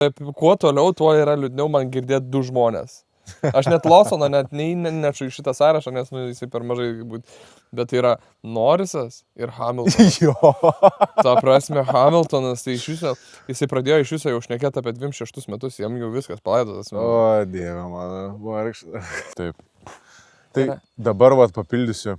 Kuo toliau, tuo yra liūdniau man girdėti du žmonės. Aš net Lawsoną nenešu į šitą sąrašą, nes jisai per mažai būt. Bet tai yra Norrisas ir Hamiltonas. Jo. Ta prasme, Hamiltonas, tai iš viso, jisai pradėjo iš viso jau šnekėti apie 26 metus, jam jau viskas palaidotas. O, Dieve mano, vargšas. Taip. Tai dabar papildysiu.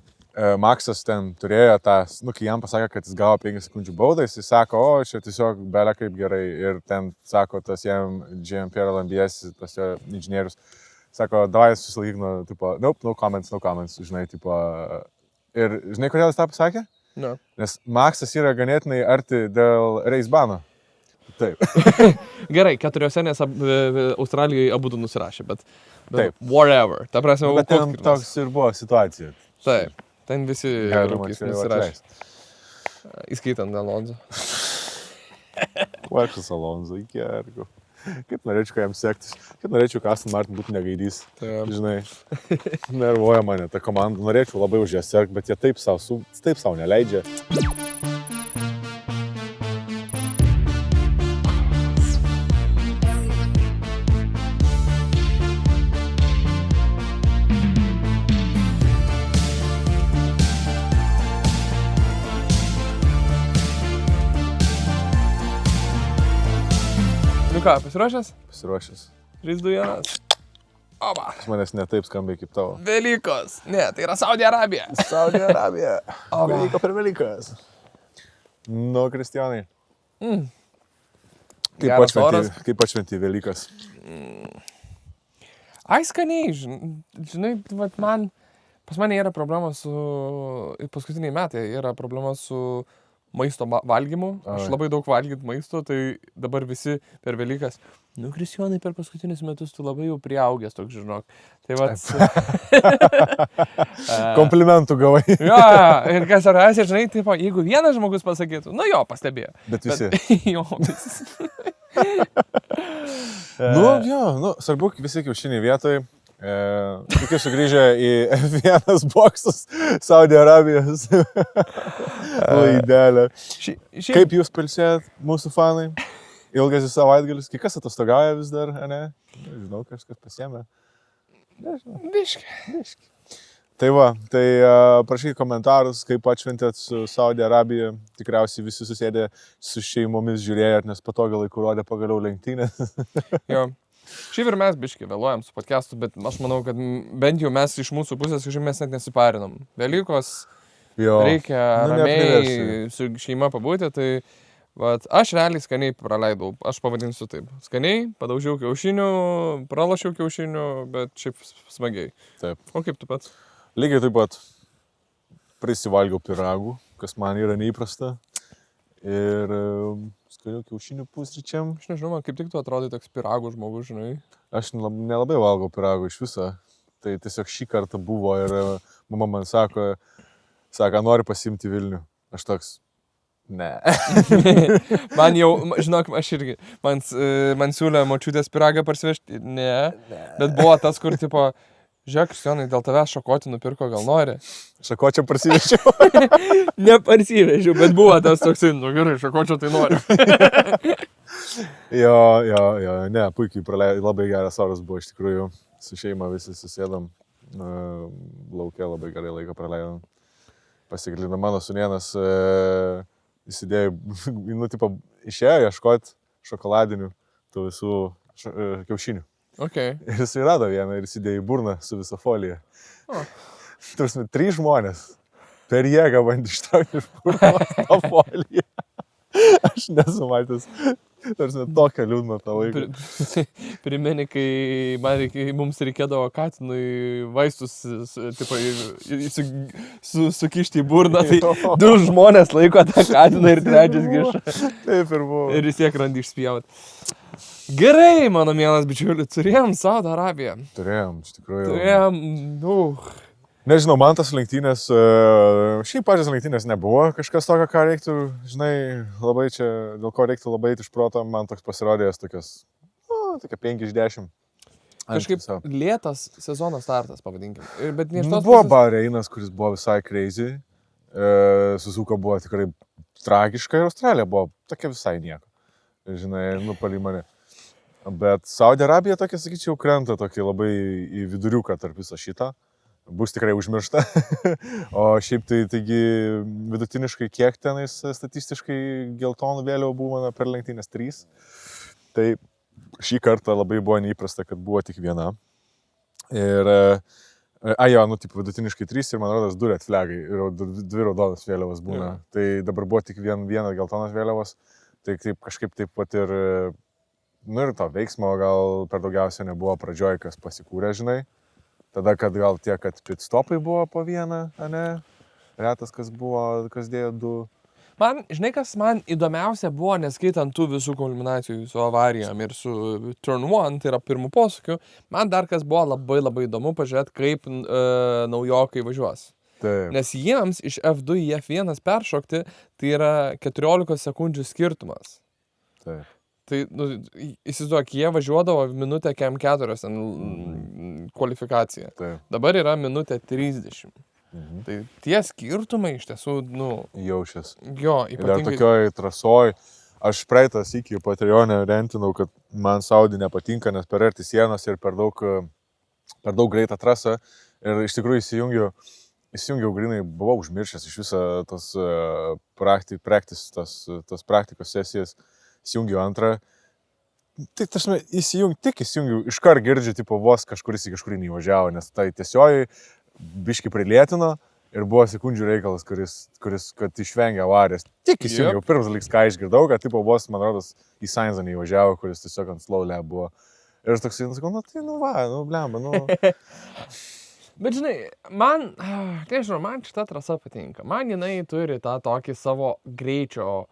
Maksas ten turėjo tą, kai jam pasakė, kad jis gavo 5 sekundžių baudą, jis sako, o, čia tiesiog belia kaip gerai. Ir ten sako, tas jam Jean-Pierre Lambies, tas jo inžinierius, sako, davai susilaikyk nuo, tipo, nope, no comments, žinai, tipo. Ir žinai, kodėl jis tą pasakė? No. Nes Maksas yra ganėtinai arti dėl reisbano. Taip. Gerai, 4, nes Australijai abudu nusirašė, bet taip. Whatever. Ta prasme, bet ten toks ir buvo situacija. Taip, ten visi rūkys nusirašė. Įskaitant Alonso. Vargšas Alonso, iki ergo. Kaip norėčiau, kai jam sektis. Kaip norėčiau, kad Aston Martin būtų negaidys. Taip. Žinai, nervuoja mane ta komanda. Norėčiau labai už ją sekti, bet jie taip savo neleidžia. Nu ką, pasiruošęs? Pasiruošęs. 3, 2, 1. Oba. Pas manęs ne taip skambiai kaip tavo. Velykos. Ne, tai yra Saudi Arabija. Saudi Arabija. Oba. Vyko per Velykas. Nu, Kristijonai. Kaip pašventi Velykas? Ai, skaniai, žinai, pas mane yra problema su, paskutiniai metai yra problema su maisto valgymu. Aš labai daug valgyt maisto, tai dabar visi per Velykas. Nu, Kristijonai, per paskutinius metus tu labai jau priaugęs toks, žinok. Tai Komplimentų gavai. Jo, ir kas ar esi, žinai, taip, jeigu vienas žmogus pasakytų, nu jo, pastebėjo. Bet visi. Jo, visi. Svarbu, visi kiaušiniai vietoj. Tik sugrįžę į F1 boksus Saudi Arabijos laidelę. Kaip jūs pailsėjat, mūsų fanai? Ilgasis savaitgalis. Kas atostogauja vis dar, ne? Žinau, kažkas pasiėmė. Nežinau. Biški. Tai prašykit komentarus, kaip atšventėt su Saudi Arabija. Tikriausiai visi susėdė su šeimomis žiūrėjot, nes patogiai laiku rodė pagaliau lenktynės. Jo. Šiaip ir mes biškai vėluojam su podcastu, bet aš manau, kad bent jau mes iš mūsų pusės mes net nesiparinom. Velykos reikia ramiai su šeima pabūti, tai aš realiai skaniai praleidau, aš pavadinsiu taip. Skaniai, padaužiau kiaušinių, pralošiau kiaušinių, bet šiaip smagiai. Taip. O kaip tu pats? Lygiai taip pat prisivalgiau pyragų, kas man yra neįprasta. Ir skanių kiaušinių pusryčiam. Aš nežinau, kaip tik tu atrodai toks pyragų žmogus, žinai. Aš nelabai valgau pyragų iš viso. Tai tiesiog šį kartą buvo ir mama man sako, nori pasiimti Vilnių. Aš toks, ne. Man jau, žinok, aš irgi, man siūlė močiutės pyragą parsivežti, ne. Bet buvo tas, kur tipo, žiūrėk, Kristijonai, dėl tavęs šakotį nupirko, gal nori? Šakočią parsivežiau. Neparsivežiau, bet buvo tas toksai, nu gerai, šakočio tai noriu. Jo, ne, puikiai praleidau, labai geras oras buvo iš tikrųjų, su šeima visi susėdam, lauke labai gerai laiką praleidom. Pasiklino mano sūnėnas, įsidėjo, išėjo ieškoti šokoladinių tų visų kiaušinių. Okay. Ir jis rado vieną ir įsidėjo į burną su visa folija. Tarsi 3 žmonės per jėgą bandė ištraukti iš burnos tą foliją. Aš nesu matęs, tarsi tokią liūdną tą laiką. Primeni, kai mums reikėdavo katinui vaistus sukišti į burną, tai 2 žmonės laiko tą katiną ir 3 giša. Taip ir buvo. Ir vis tiek randi išspjauti. Gerai, mano mielas bičiuli, turėjom Saudo Arabiją. Turėjom, iš tikrųjų. Turėjom, Nežinau, man tas lenktynės, šiaip pačios lenktynės nebuvo kažkas tokio, ką reiktų, žinai, labai čia, dėl ko reiktų labai iš proto, man toks pasirodėjęs tokias, tokia 5 iš 10. Kažkaip lėtas sezono startas, pavadinkim. Bet buvo Bahreinas, kuris buvo visai crazy, Suzuka buvo tikrai tragiška ir Australija buvo tokia visai nieko. Žinai, nupalį mane. Bet Saudo Arabija tokia, sakyčiau, krenta tokį labai į viduriuką tarp viso šito. Bus tikrai užmiršta. O šiaip tai, taigi, vidutiniškai kiek tenais statistiškai geltonų vėliavų buvo per lenktynės 3. Tai šį kartą labai buvo neįprasta, kad buvo tik viena. Ir, vidutiniškai 3 ir man rodos 2 red flagai ir 2 raudonas vėliavos būna. Tai dabar buvo tik viena geltonas vėliavos. Tai taip, kažkaip taip pat ir, ir to veiksmo gal per daugiausia nebuvo pradžioj, kas pasikūrė, žinai. Tada, kad gal tiek, kad pit stopai buvo po vieną, ne? Retas, kas buvo, kas dėjo 2. Man, žinai, kas man įdomiausia buvo, neskaitant tų visų kulminacijų su avarijom ir su turn 1, tai yra pirmų posūkių, man dar kas buvo labai labai įdomu pažiūrėti, kaip naujokai važiuos. Taip. Nes jiems iš F2 į F1 peršokti, tai yra 14 sekundžių skirtumas. Taip. Tai, įsivaizduok, jie važiuodavo minutę KM4 kvalifikaciją. Taip. Dabar yra minutė 30. Tai tie skirtumai iš tiesų, jaučias. Jo, ypatingai. Ir tokioj trasoj, aš praeitas iki Patreon'e rentinau, kad man Saudi nepatinka, nes per arti sienos ir per daug greitą trasą. Ir iš tikrųjų įsijungiau grinai, buvau užmiršęs iš visą tos praktikos sesijas. Įsijungiu antrą, tai įsijungiu, iškart girdžiu, tipo, vos kažkuris į kažkurį neįvažiavo, nes tai tiesioji biški prilėtino ir buvo sekundžių reikalas, kuris kad išvengė avarijos. Tik įsijungiau, pirmas dalykas, ką išgirdau, kad, tipo, vos, man rodos, į Sainzą neįvažiavo, kuris tiesiog ant slow lap buvo. Ir aš toksai, sakau, blemba. Bet žinai, man šita trasa patinka. Man jinai turi tą tokį savo greičio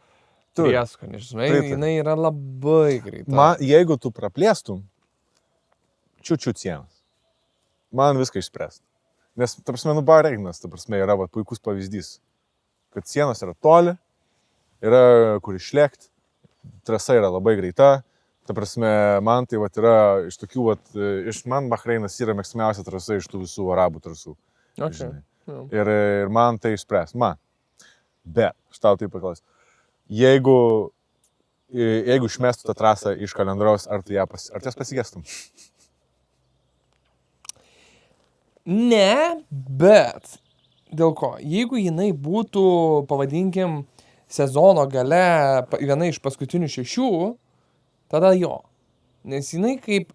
prieskonį, žinai, jinai yra labai greita. Jeigu tu praplėstum, čiut sienas, man viską išspręst. Nes, ta prasme, Bahreinas, ta prasme, yra puikus pavyzdys, kad sienos yra toli, yra kur išlėkti, trasa yra labai greita, ta prasme, man tai yra iš tokių, man Bahreinas yra mėgstamiausia trasa iš tų visų arabų trasų. Okay. Ir man tai išspręs, Bet, aš tau taip paklausiu. Jeigu išmestų tą trasą iš kalendoriaus, ar jas pasigestum? Ne, bet dėl ko? Jeigu jinai būtų, pavadinkim, sezono gale viena iš paskutinių 6, tada jo. Nes jinai kaip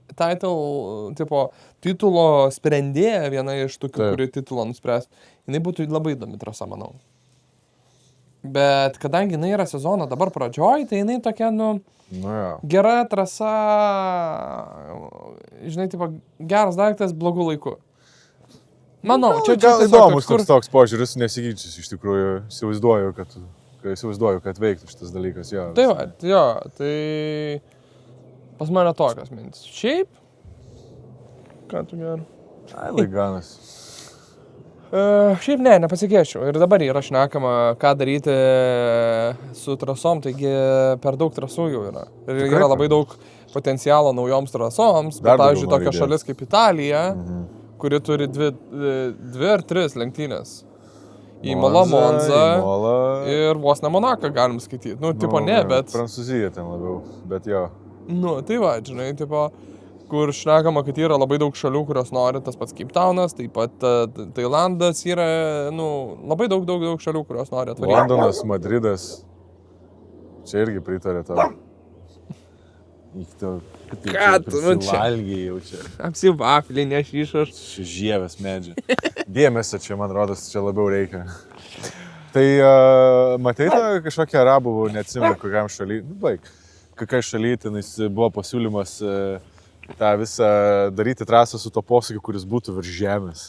titulo sprendėja, viena iš tokių, kuri titulo nuspręs, jinai būtų labai įdomi trasa, manau. Bet kadangi jinai yra sezono dabar pradžioj, tai jinai tokia, gera trasa, žinai, geras daiktas blogų laikų. Manau, čia gal įdomus toks požiūris, nesikeičiasi iš tikrųjų, įsivaizduoju, kad veiktų šitas dalykas, jo. Tai pas mane tokios mintis. Šiaip? Ką tu gerai? Laiganas. Šiaip nepasikėčiau. Ir dabar yra šnekama, ką daryti su trasom, taigi per daug trasų jau yra. Ir yra labai daug potencialo naujoms trasoms, bet, pavyzdžiui, tokia šalis kaip Italija, kuri turi 2 ar 3 lenktynės. Imola, Monza ir vos ne Monaką galim skaityti. Bet... Prancūzija ten labiau, bet jo. Tai va, žinai, kur šnekama, kad yra labai daug šalių, kurios nori, tas pats Cape Townas, taip pat Tailandas yra, labai daug šalių, kurios nori atvaryti. Londonas, Madridas, čia irgi pritarė tavo. Ką tu čia? Valgiai jau čia. Apsivaflį, nešišaš. Žievės medžiai. Dėmesio čia, man rodos, čia labiau reikia. Tai matai tą kažkokią arabų, neatsimenu, kokiam šaly, kokiai šaly tenais buvo pasiūlymas tą visą daryti trasą su to posūkiu, kuris būtų virš žemės.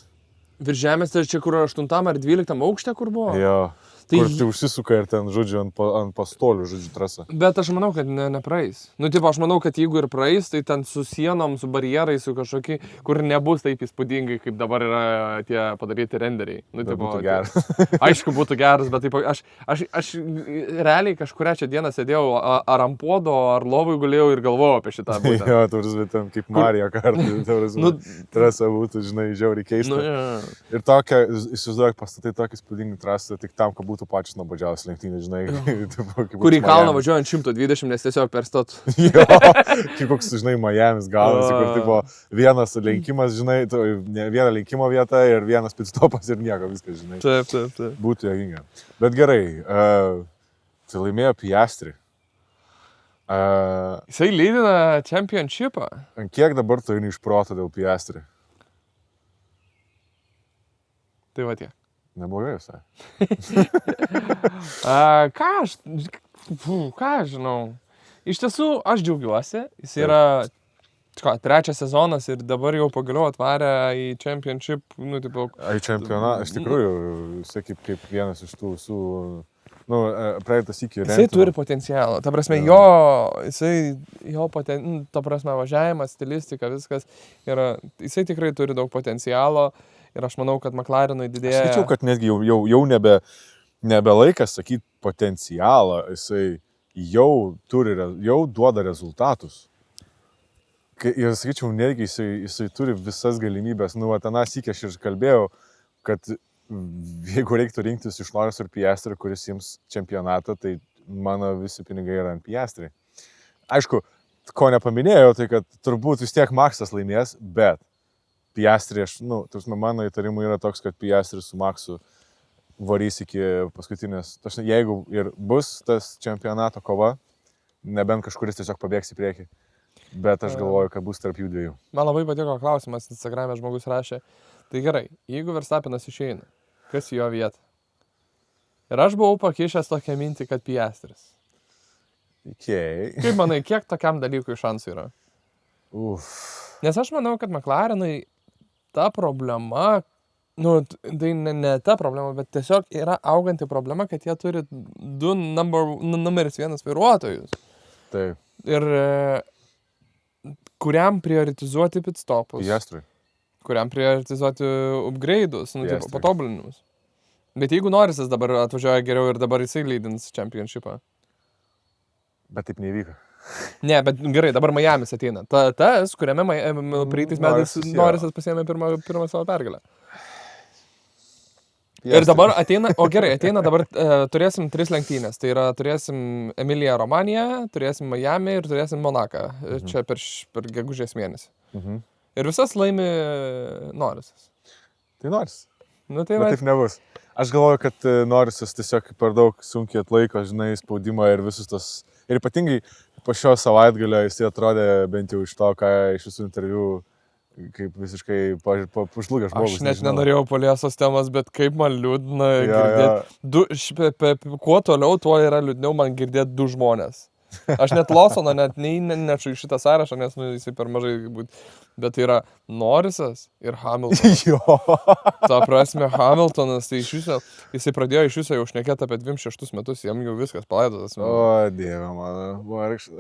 Virš žemės, tai čia kur 8 ar 12 aukšte, kur buvo? Jo. Kur tai užsisuka ir ten, žodžiu, ant pastolių, žodžiu, trasa. Bet aš manau, kad nepraeis. Aš manau, kad jeigu ir praeis, tai ten su sienom, su barjerais, su kažkokie, kur nebus taip įspūdingai, kaip dabar yra tie padaryti renderiai. Būtų geras. Aišku, būtų geras, bet taip, aš realiai kažkurią čia dieną sėdėjau ar ant podo, ar lovui gulėjau ir galvojau apie šitą būtent. Jo, tu ten kaip Mario kartą, trasa būtų, žinai, žiauriai keista. Ir tokia, įsivaizduoju, pastatai tokį įspūdingą trasą tik tam, kad būtų pačios nuobodžiausios lenktynės, žinai. Kurį kalną važiuojant 120, nes tiesiog per stot. Jo, kaip koks, žinai, Miami's gaunasi, kur tai buvo vienas lenkimas, žinai, viena lenkimo vieta ir vienas pitstopas ir nieko, viskas, žinai. Taip. Būtų joginga. Bet gerai, tai laimėjo Piastri. Jisai lydina championshipą. Kiek dabar tu eini iš proto dėl Piastri? Tai va tiek. Neblogai visai. Ką aš žinau. Iš tiesų, aš džiaugiuosi. Jis yra trečias sezonas ir dabar jau pagaliau atvarė į championship. Nu, tipo, į čempionatą, iš tikrųjų, jisai kaip vienas iš tų visų, praeitas iki rentų. Jisai turi potencialą. Ta prasme, ta prasme, važiavimas, stilistika, viskas yra. Jisai tikrai turi daug potencialo. Ir aš manau, kad McLarenui didėja. Aš sakyčiau, kad netgi jau nebe laikas sakyti potencialą, jisai jau duoda rezultatus. Ir sakyčiau, netgi jisai turi visas galimybės. Tenas iki aš ir kalbėjau, kad jeigu reiktų rinktis iš Norris ir Piastri, kuris jums čempionatą, tai mano visi pinigai yra ant Piastri. Aišku, ko nepaminėjau, tai kad turbūt vis tiek Maxas laimės, bet Piastri, mano įtarimų yra toks, kad Piastri su Maxu varys iki paskutinės. Jeigu ir bus tas čempionato kova, nebent kažkuris tiesiog pabėgs į priekį. Bet aš galvoju, kad bus tarp jų dviejų. Man labai patiko klausimas, Instagram'e žmogus rašė. Tai gerai, jeigu Verstappenas išeina, kas į jo vietą? Ir aš buvau pakišęs tokią mintį, kad Piastris. Okay. Kaip manai, kiek tokiam dalykui šansų yra? Nes aš manau, kad McLarenui ta problema, tai ne ta problema, bet tiesiog yra auganti problema, kad jie turi du numeris vienas vairuotojus. Taip. Ir kuriam prioritizuoti pitstopus. Piastrui. Kuriam prioritizuoti upgrade'us, patobulinimus. Bet jeigu Norrisas dabar atvažiuoja geriau ir dabar jisai lydins championshipą. Bet taip nevyko. Ne, bet gerai, dabar Miami's ateina. Tas, kuriame praeitais metais Norrisas pasiėmė pirmą savo pergalę. Ir dabar ateina dabar, turėsim 3 lenktynės. Tai yra, turėsim Emiliją Romaniją, turėsim Miami ir turėsim Monaką. Čia per gegužės mėnesį. Ir visas laimi Norrisas. Tai Norris. Nu, tai bet taip nebus. Aš galvoju, kad Norrisas tiesiog per daug sunkiai atlaiko, žinai, spaudimą ir visus tos. Ir ypatingai po šio savaitgalio jis atrodė bent jau iš to, ką iš visų interviu, kaip visiškai pažlugęs žmogus. Aš net nenorėjau Poliesos temas, bet kaip man liūdna girdėti. Kuo toliau, tuo yra liūdniau man girdėti 2 žmonės. Aš net Lawsoną nešu į šitą sąrašą, nes jisai per mažai būt. Bet tai yra Norrisas ir Hamiltonas. Jo. Ta prasme, Hamiltonas, tai jisai pradėjo iš viso jau šnekėti apie 26 metus, jam jau viskas palaidotas. O, dieve mano, vargšas.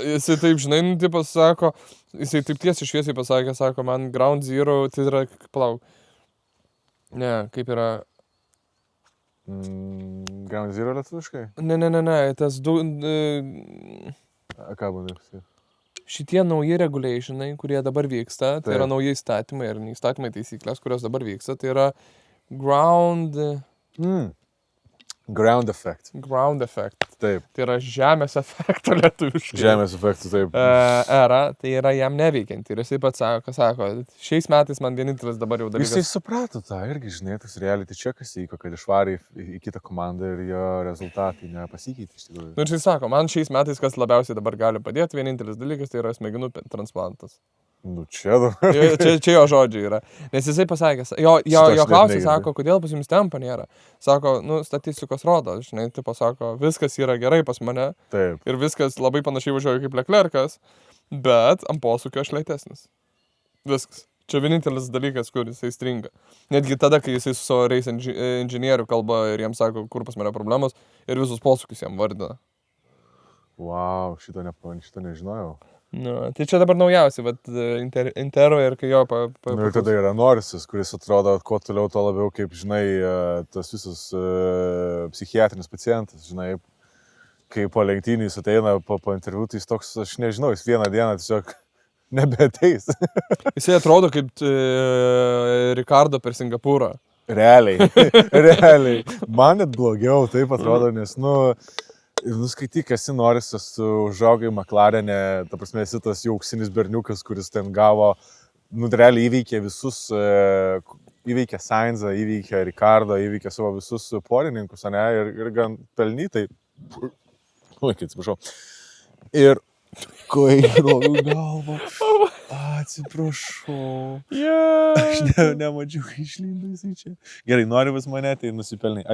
Jisai taip, žinai, pasako, jisai taip tiesiai šviesiai pasakė, sako, man Ground Zero, tai yra, palauk. Ne, kaip yra... Ground Zero lietuviškai? Ne, tas Ką būna? Šitie nauji regulationai, kurie dabar vyksta, tai yra nauji įstatymai ir įstatymai taisyklės, kurios dabar vyksta, tai yra ground effect. Ground effect. Taip. Tai yra žemės efekto lietuviškai. Žemės efektų, taip. Era, tai yra jam neveikianti. Ir jisai pats sako, šiais metais man vienintelis dabar jau dalykas. Jisai suprato tą irgi, žinai, tas reality checkas įvyko, kad išvarė į kitą komandą ir jo rezultatai nepasikeitė iš tikrųjų. Nu ir jisai sako, man šiais metais kas labiausiai dabar gali padėti, vienintelis dalykas tai yra smegenų transplantas. Nu čia dabar. Čia jo žodžiai yra. Nes jisai pasakė, jo klausė, sako, kodėl pas jums tempo nėra. Sako, statistikos rodo, žinai, tipo sako, viskas yra gerai pas mane. Taip. Ir viskas labai panašiai važiuoja kaip Leclercas, bet ant posūkio aš lėtesnis. Viskas. Čia vienintelis dalykas, kur jisai stringa. Netgi tada, kai jisai su savo race inžinieriu kalba ir jiems sako, kur pas mane problemos, ir visus posūkius jam vardina. Wow, šito nežinojau. Tai čia dabar naujausi, bet Intero ir kai jo Ir tada yra Norrisas, kuris atrodo, kuo toliau, to labiau, kaip, žinai, tas visas psichiatrinis pacientas, žinai, kai po lenktynį jis ateina po interviu, tai jis toks, aš nežinau, jis vieną dieną tiesiog nebeateis. Jisai atrodo kaip Ricardo per Singapūrą. Realiai. Man net blogiau taip atrodo, nes, skaityk, esi Norisas, užaugai McLaren'e, ta prasme, esi tas jau auksinis berniukas, kuris ten gavo, realiai įveikė visus, įveikė Sainzą, įveikė Ricardo, įveikė savo visus polininkus, ne, ir gan pelnytai. Atsiprašau. Ir kvailiau galvą. Atsiprašau. Aš nemačiau, kai išlindo jisai čia. Gerai, nori vis mane, tai nusipelnai.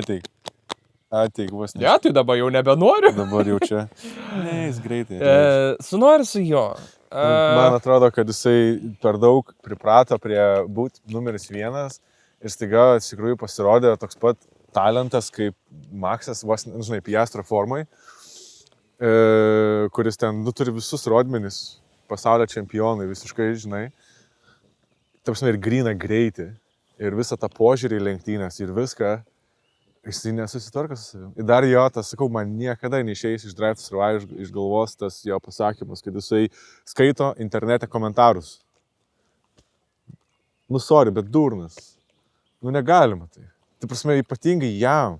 Ateik, vos ne. Ja, tai dabar jau nebenoriu. Dabar jau čia. Ne, jis greitai. Su Norisu jo. Man atrodo, kad jisai per daug priprato prie būti numeris 1 ir staiga iš tikrųjų pasirodė toks pat talentas kaip Maxas, vos, žinai, Piastro formai, kuris ten turi visus rodmenis, pasaulio čempionai visiškai, žinai, tapsime ir gryną greitį, ir visą tą požiūrį į lenktynės, ir viską, jisai nesusitvarko su savim. Ir dar jo, tas, sakau, man niekada neišeis iš Drive to Survive iš galvos tas jo pasakymas, kad jisai skaito internete komentarus. Sorry, bet durnas. Negalima tai. Tai prasme, ypatingai jam.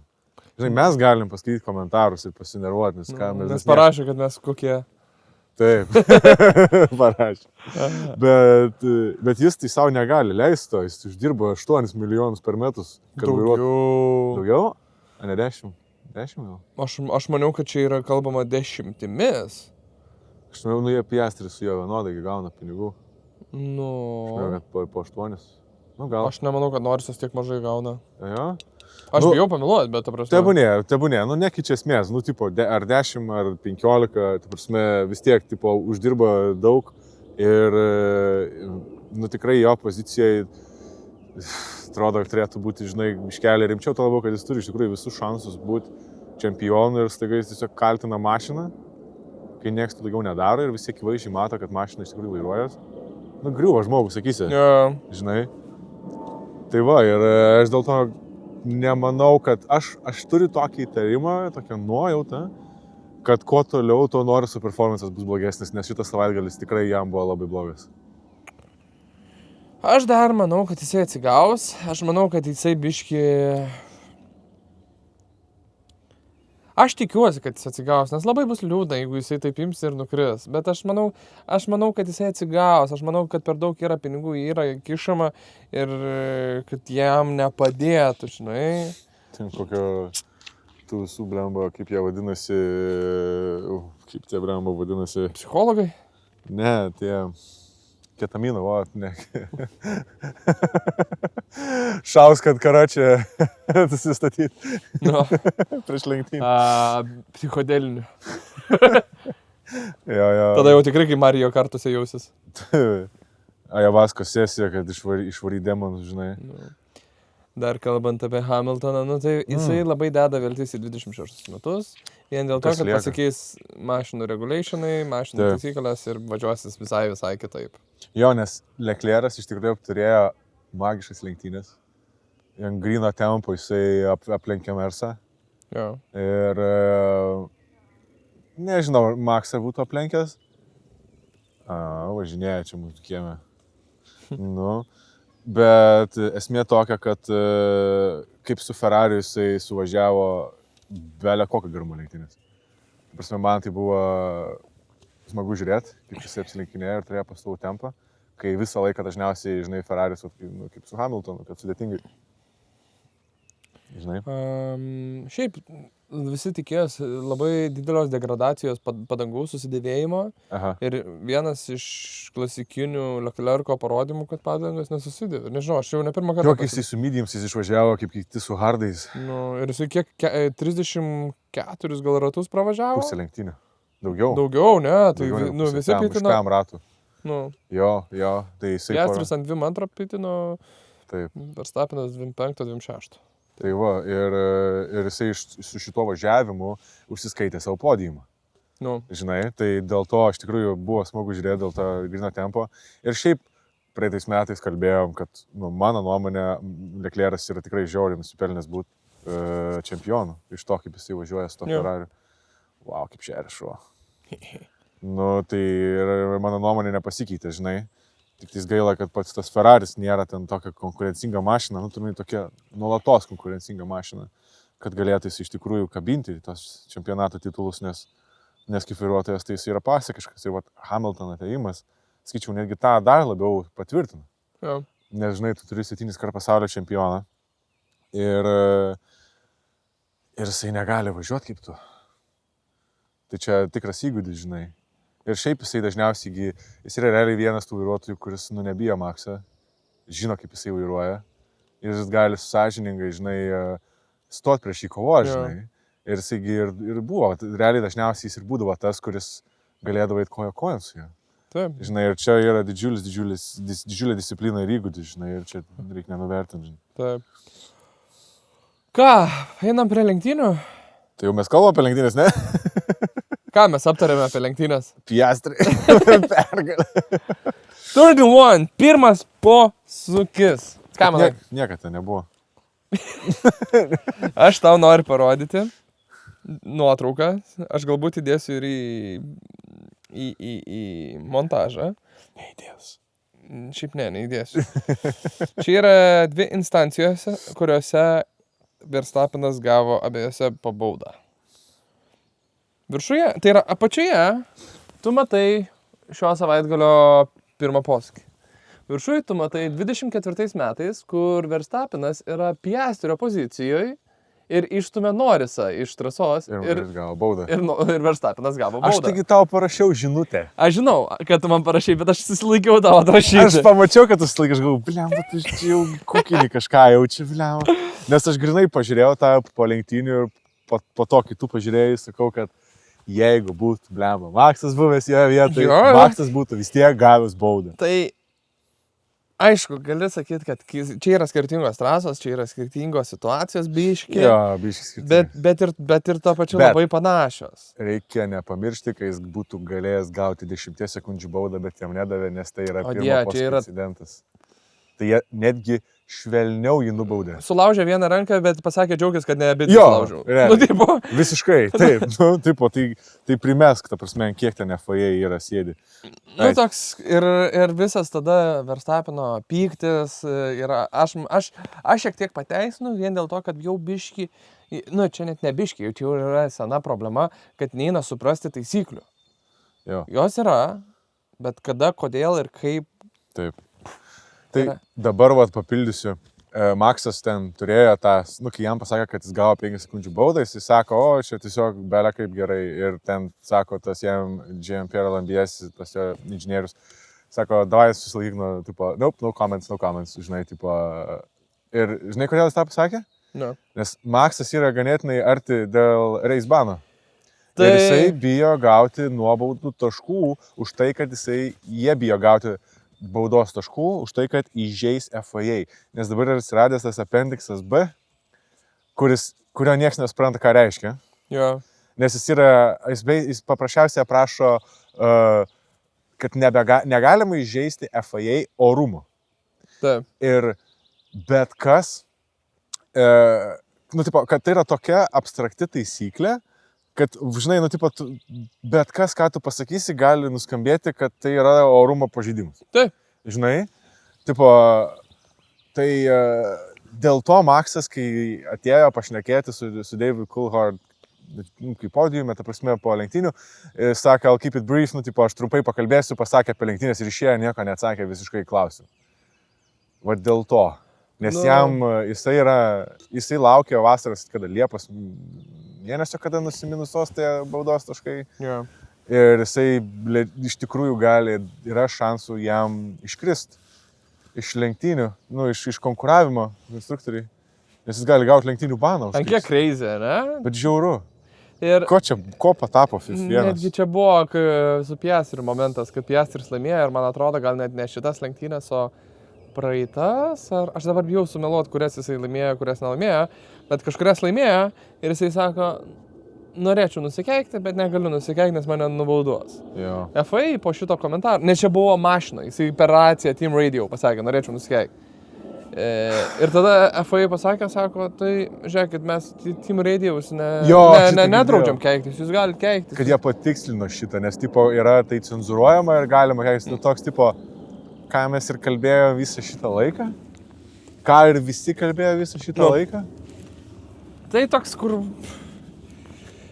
Žinai, mes galim paskaityti komentarus ir pasinervuoti, nes ką mes... Nes parašė, kad mes kokie... Taip, parašė. Bet jis tai savo negali leisti, jis uždirbo 8 milijonus per metus. Daugiau? A ne 10? 10 gal? Aš maniau, kad čia yra kalbama 10-timis. Aš manau, jie Piastri su juo vienodai gauna pinigų. Aš manau, kad po 8. Gal. Aš nemanau, kad Norisas tiek mažai gauna. Jo? Aš bijau pamiluoti, bet, ta prasme... Tebūnė, nekeičia esmės, tipo, ar 10, ar 15, ta prasme, vis tiek, tipo, uždirba daug ir, tikrai jo pozicijai, atrodo, turėtų būti, žinai, iškelė rimčiau, to labiau, kad jis turi iš tikrųjų visus šansus būti čempionu ir staiga jis tiesiog kaltina mašiną, kai nieks to daugiau nedaro ir visi akivaizdžiai mato, kad mašina iš tikrųjų vairuojas. Griuva žmogus, sakysi, žinai. Tai va, ir aš dėl to nemanau, kad aš turiu tokį įtarimą, tokią nuojautą, kad kuo toliau, tuo Noriso performances bus blogesnis, nes šitas savaitgalis tikrai jam buvo labai blogas. Aš dar manau, kad jisai atsigaus, aš manau, kad jisai biški... Aš tikiuosi, kad jis atsigaus, nes labai bus liūdna, jeigu jisai taip ims ir nukris. Bet aš manau, kad jisai atsigaus. Aš manau, kad per daug yra pinigų, yra kišama ir kad jam nepadėtų, žinai. Ten kokio tų visų blemba, kaip jie vadinasi, kaip tie blemba vadinasi? Psichologai? Ne, tie... Ketamino, ne. Šaus, kad karočią susistatyti. Prieš lenktynę. Psichodelinių. Jo. Tada jau tikrai, kai Mario kartuose jausis. Ajavasko sesija, kad išvary demonus, žinai. Dar kalbant apie Hamiltoną, tai jisai labai deda viltis į 26 metus. Vien dėl to, kad pasikeis mašinų regulationai, mašinų taisyklės ir važiuosis visai kitaip. Jo, nes Leclerc'as iš tikrųjų turėjo magiškas lenktynės. Ant gryno tempo jisai aplenkė Mersą. Jo. Ir nežinau, Maxą būtų aplenkęs. Važinėja čia mūsų kieme. Bet esmė tokia, kad kaip su Ferrari jisai suvažiavo belę kokią garumą lenktynės. Prasme, man tai buvo smagu žiūrėti, kaip jisai apsilenkinėjo ir turėjo pastovų tempą, kai visą laiką dažniausiai, žinai, Ferraris kaip su Hamiltonu, kad sudėtingai. Žinai. Šiaip visi tikėjosi labai didelios degradacijos padangų susidėvėjimo. Ir vienas iš klasikinių Leclerc'o parodymų, kad padangos nesusidėvė. Nežinau, aš jau ne pirmą kartą. Jokis jis su mediums, jis išvažiavo kaip kiti su hardais. Ir jisai kiek 34 gal ratus pravažiavo? Pusę lenktynių. Daugiau. Daugiau, ne? Tai visi pitino. Tam ratų. Jo, tai jisai... Piastris ant 2.2 pitino. Taip. Verstappenas 2.5, 2.6. Tai va, ir jisai su šituo važiavimu užsiskaitė savo podiumą. Žinai, tai dėl to iš tikrųjų buvo smagu žiūrėti dėl to gryno tempo. Ir šiaip praeitais metais kalbėjom, kad mano nuomonė Leclerc'as yra tikrai žiauriai nusipelnęs būti čempionu iš to, kaip jisai važiuoja su to Ferrari. Wow, kaip šeria šuo. Tai ir mano nuomonė nepasikeitė, žinai. Tik tais gaila, kad pats tas Ferraris nėra ten tokia konkurencinga mašina, nu, turime tokia nuolatos konkurencinga mašina, kad galėtų jis iš tikrųjų kabinti tos čempionato titulus, nes kaip vairuotojas tai jis yra pasiekiškas. Ir Hamilton atėjimas, skaičiau, netgi tą dar labiau patvirtina. Ja. Nes, žinai, tu turi 7 kartų pasaulio čempioną ir jisai negali važiuoti kaip tu. Tai čia tikras įgūdis, žinai. Ir šiaip jisai dažniausiai, jis yra realiai vienas tų vairuotojų, kuris nebijo Maxą, žino, kaip jisai vairuoja ir jis gali sąžiningai, žinai, stot prieš jį kovoti, žinai. Ir jisai ir buvo, realiai dažniausiai jis ir būdavo tas, kuris galėdavo eiti kojon su juo. Taip. Žinai, ir čia yra didžiulė disciplina ir įgūdis, žinai, ir čia reikia nenuvertinti. Taip. Ką, einam prie lenktynių? Tai jau mes kalbame apie lenktynės, ne? Ką mes aptarėme apie lenktynės? Piastri. Pergalė. 31, pirmas posūkis. Ką manai? Niekada nebuvo. Aš tau noriu parodyti nuotrauką. Aš galbūt įdėsiu ir į montažą. Neįdės. Šiaip neįdėsiu. Čia yra 2 instancijose, kuriuose Verstappenas gavo abiejose po baudą. Viršuje, tai yra apačioje, tu matai šio savaitgalio pirmą posūkį. Viršuje tu matai 24 metais, kur Verstappenas yra Piastrio pozicijoje ir išstumė Norrisą iš trasos. Ir gavo baudą. Ir Verstappenas gavo baudą. Aš taigi tau parašiau žinutę. Aš žinau, kad tu man parašai, bet aš susilaikiau tavo atrašyti. Aš pamačiau, kad tu susilaikai, aš galvoju, bliam, bet tu čia jau kukinį kažką jaučiu, bliam. Nes aš grinai pažiūrėjau tą po lenktynių ir po to kitų pažiūrėjau, sakau, kad jeigu būtų, bliam, Maxas buvęs joje vietoje, Maxas būtų vis tiek gavęs baudą. Tai aišku, gali sakyti, kad čia yra skirtingos trasos, čia yra skirtingos situacijos, biški. Jo, biški skirtingos. Bet ir to pačiu labai panašios. Reikia nepamiršti, kai jis būtų galėjęs gauti 10 sekundžių baudą, bet jam nedavė, nes tai yra pirmas incidentas. Tai jie netgi švelniau jį nubaudė. Sulaužė vieną ranką, bet pasakė džiaugis, kad ne abi sulaužiau. Nu, tipo. Visiškai, taip. Nu, tipo, tai primesk, ta prasme, kiek ten FIA yra sėdi. Nu, toks ir visas tada Verstappeno pyktis. Aš šiek tiek pateisinu vien dėl to, kad jau biški, nu, čia net ne biški, jau yra sena problema, kad neina suprasti taisyklių. Jo. Jos yra, bet kada, kodėl ir kaip. Taip. Tai dabar papildysiu, Maxas ten turėjo tą, nu, kai jam pasakė, kad jis gavo 5 sekundžių baudą, jis sako, o, čia tiesiog belė kaip gerai. Ir ten sako, tas jam Jean-Pierre Lambies, tas jo inžinierius, sako, davai susilaikyk nuo, tipo, nope, no comments, žinai, tipo. Ir žinai, kodėl jis tą pasakė? No. Nes Maxas yra ganėtinai arti dėl reisbano. Tai... Ir jisai bijo gauti nuobaudų taškų už tai, kad jie bijo gauti baudos taškų už tai, kad įžeis FIA. Nes dabar yra atsiradęs tas appendixas B, kurio niekas nespranta, ką reiškia. Jo. Nes jis paprasčiausiai aprašo, kad negalima įžeisti FIA orumo. Taip. Ir bet kas, nu, tipo, kad tai yra tokia abstrakti taisyklė, kad, žinai, nu, tipo, bet kas, ką tu pasakysi, gali nuskambėti, kad tai yra orumo pažeidimas. Taip. Žinai, tipo, tai dėl to Maxas, kai atėjo pašnekėti su David Coulthard, kaip podiume, ta prasme, po lenktynių, sakė, I'll keep it brief, nu, tipo, aš trumpai pakalbėsiu, pasakė apie lenktynės ir išėjo, nieko neatsakė, visiškai klausiu. Va dėl to. Nes jam, jisai laukia vasaros, kada Liepos mėnesio, kada nusiminusos tie baudos taškai. Yeah. Ir jisai iš tikrųjų yra šansų jam iškrist iš lenktynių, nu, iš konkuravimo instruktoriai. Nes jis gali gauti lenktynių baną. Ant kiek crazy, ne? Bet žiauru. Ir ko patapo FIF1? Netgi čia buvo su Piastriu momentas, kad Piastris laimėjo ir man atrodo gal net ne šitas lenktynės, o praeitas, aš dabar bijau sumeluoti, kurias jisai laimėjo, kurias nelaimėjo, bet kažkurias laimėjo ir jisai sako, norėčiau nusikeikti, bet negaliu nusikeikti, nes mane nubaudos. Jo. FIA po šito komentaro, nes čia buvo mašina, jisai per raciją Team Radio pasakė, norėčiau nusikeikti. Ir tada FIA pasakė, sako, tai žiūrėkit, mes Team Radio'us nedraudžiam keiktis, jūs galite keiktis. Kad jie patikslino šitą, nes tipo yra tai cenzuruojama ir galima keiktis, toks tipo, ką mes ir kalbėjo visą šitą laiką. Ką ir visi kalbėjo visą šitą laiką. Tai toks, kur...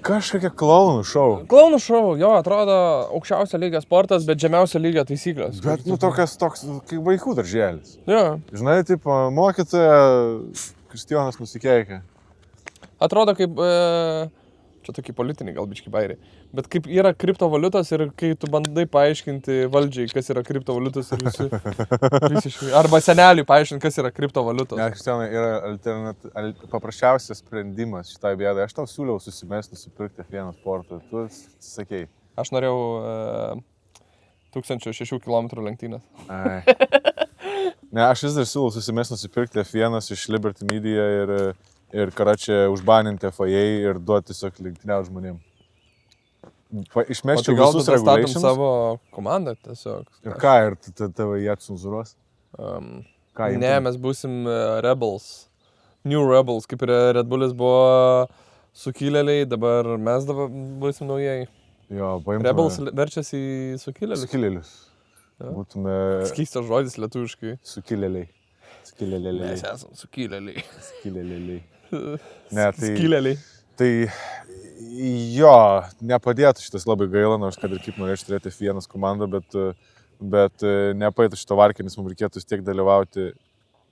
Kažkokia klaunų šou. Klaunų šou, jo, atrodo aukščiausio lygio sportas, bet žemiausio lygio taisyklės. Bet, toks, kaip vaikų darželis. Jo. Žinai, taip, mokytoja Kristijonas nusikeikė. Atrodo kaip... Čia tokie politiniai gal biški bairiai. Bet kaip yra kriptovaliutos ir kai tu bandai paaiškinti valdžiai, kas yra kriptovaliutos ir visiškai... Arba seneliui paaiškinti, kas yra kriptovaliutos. Ne, Kristijonai, yra paprasčiausias sprendimas šitai bėdai. Aš tau siūliau susimesti, nusipirkti F1 sportą. Tu sakei. Aš norėjau 1006 km lenktynės. Ne, aš vis dar siūlau susimesti, nusipirkti F1 iš Liberty Media ir karačią užbaninti FIA ir duoti tiesiog lenktyniauti žmonėm. Išmeščiau visus regulations. Statom savo komandą tiesiog. Ir ką, ir tave jie atsunzuruos? Ne, mes būsim Rebels. New Rebels, kaip ir Red Bullis buvo sukilėliai, dabar mes būsim naujai. Jo, paimtume. Rebels verčiasi į sukilėlius. Sukilėlius. Būtume... Keistas žodis lietuviškai. Sukilėliai. Sukilėliai. Mes esam sukilėliai. Sukilėliai. Ne, tai... Skilėliai. Tai jo, nepadėtų šitas labai gaila, nors kad ir kaip norėčiau turėti F1 komandą, bet nepaėtų šito varkį, nes mums reikėtų vis tiek dalyvauti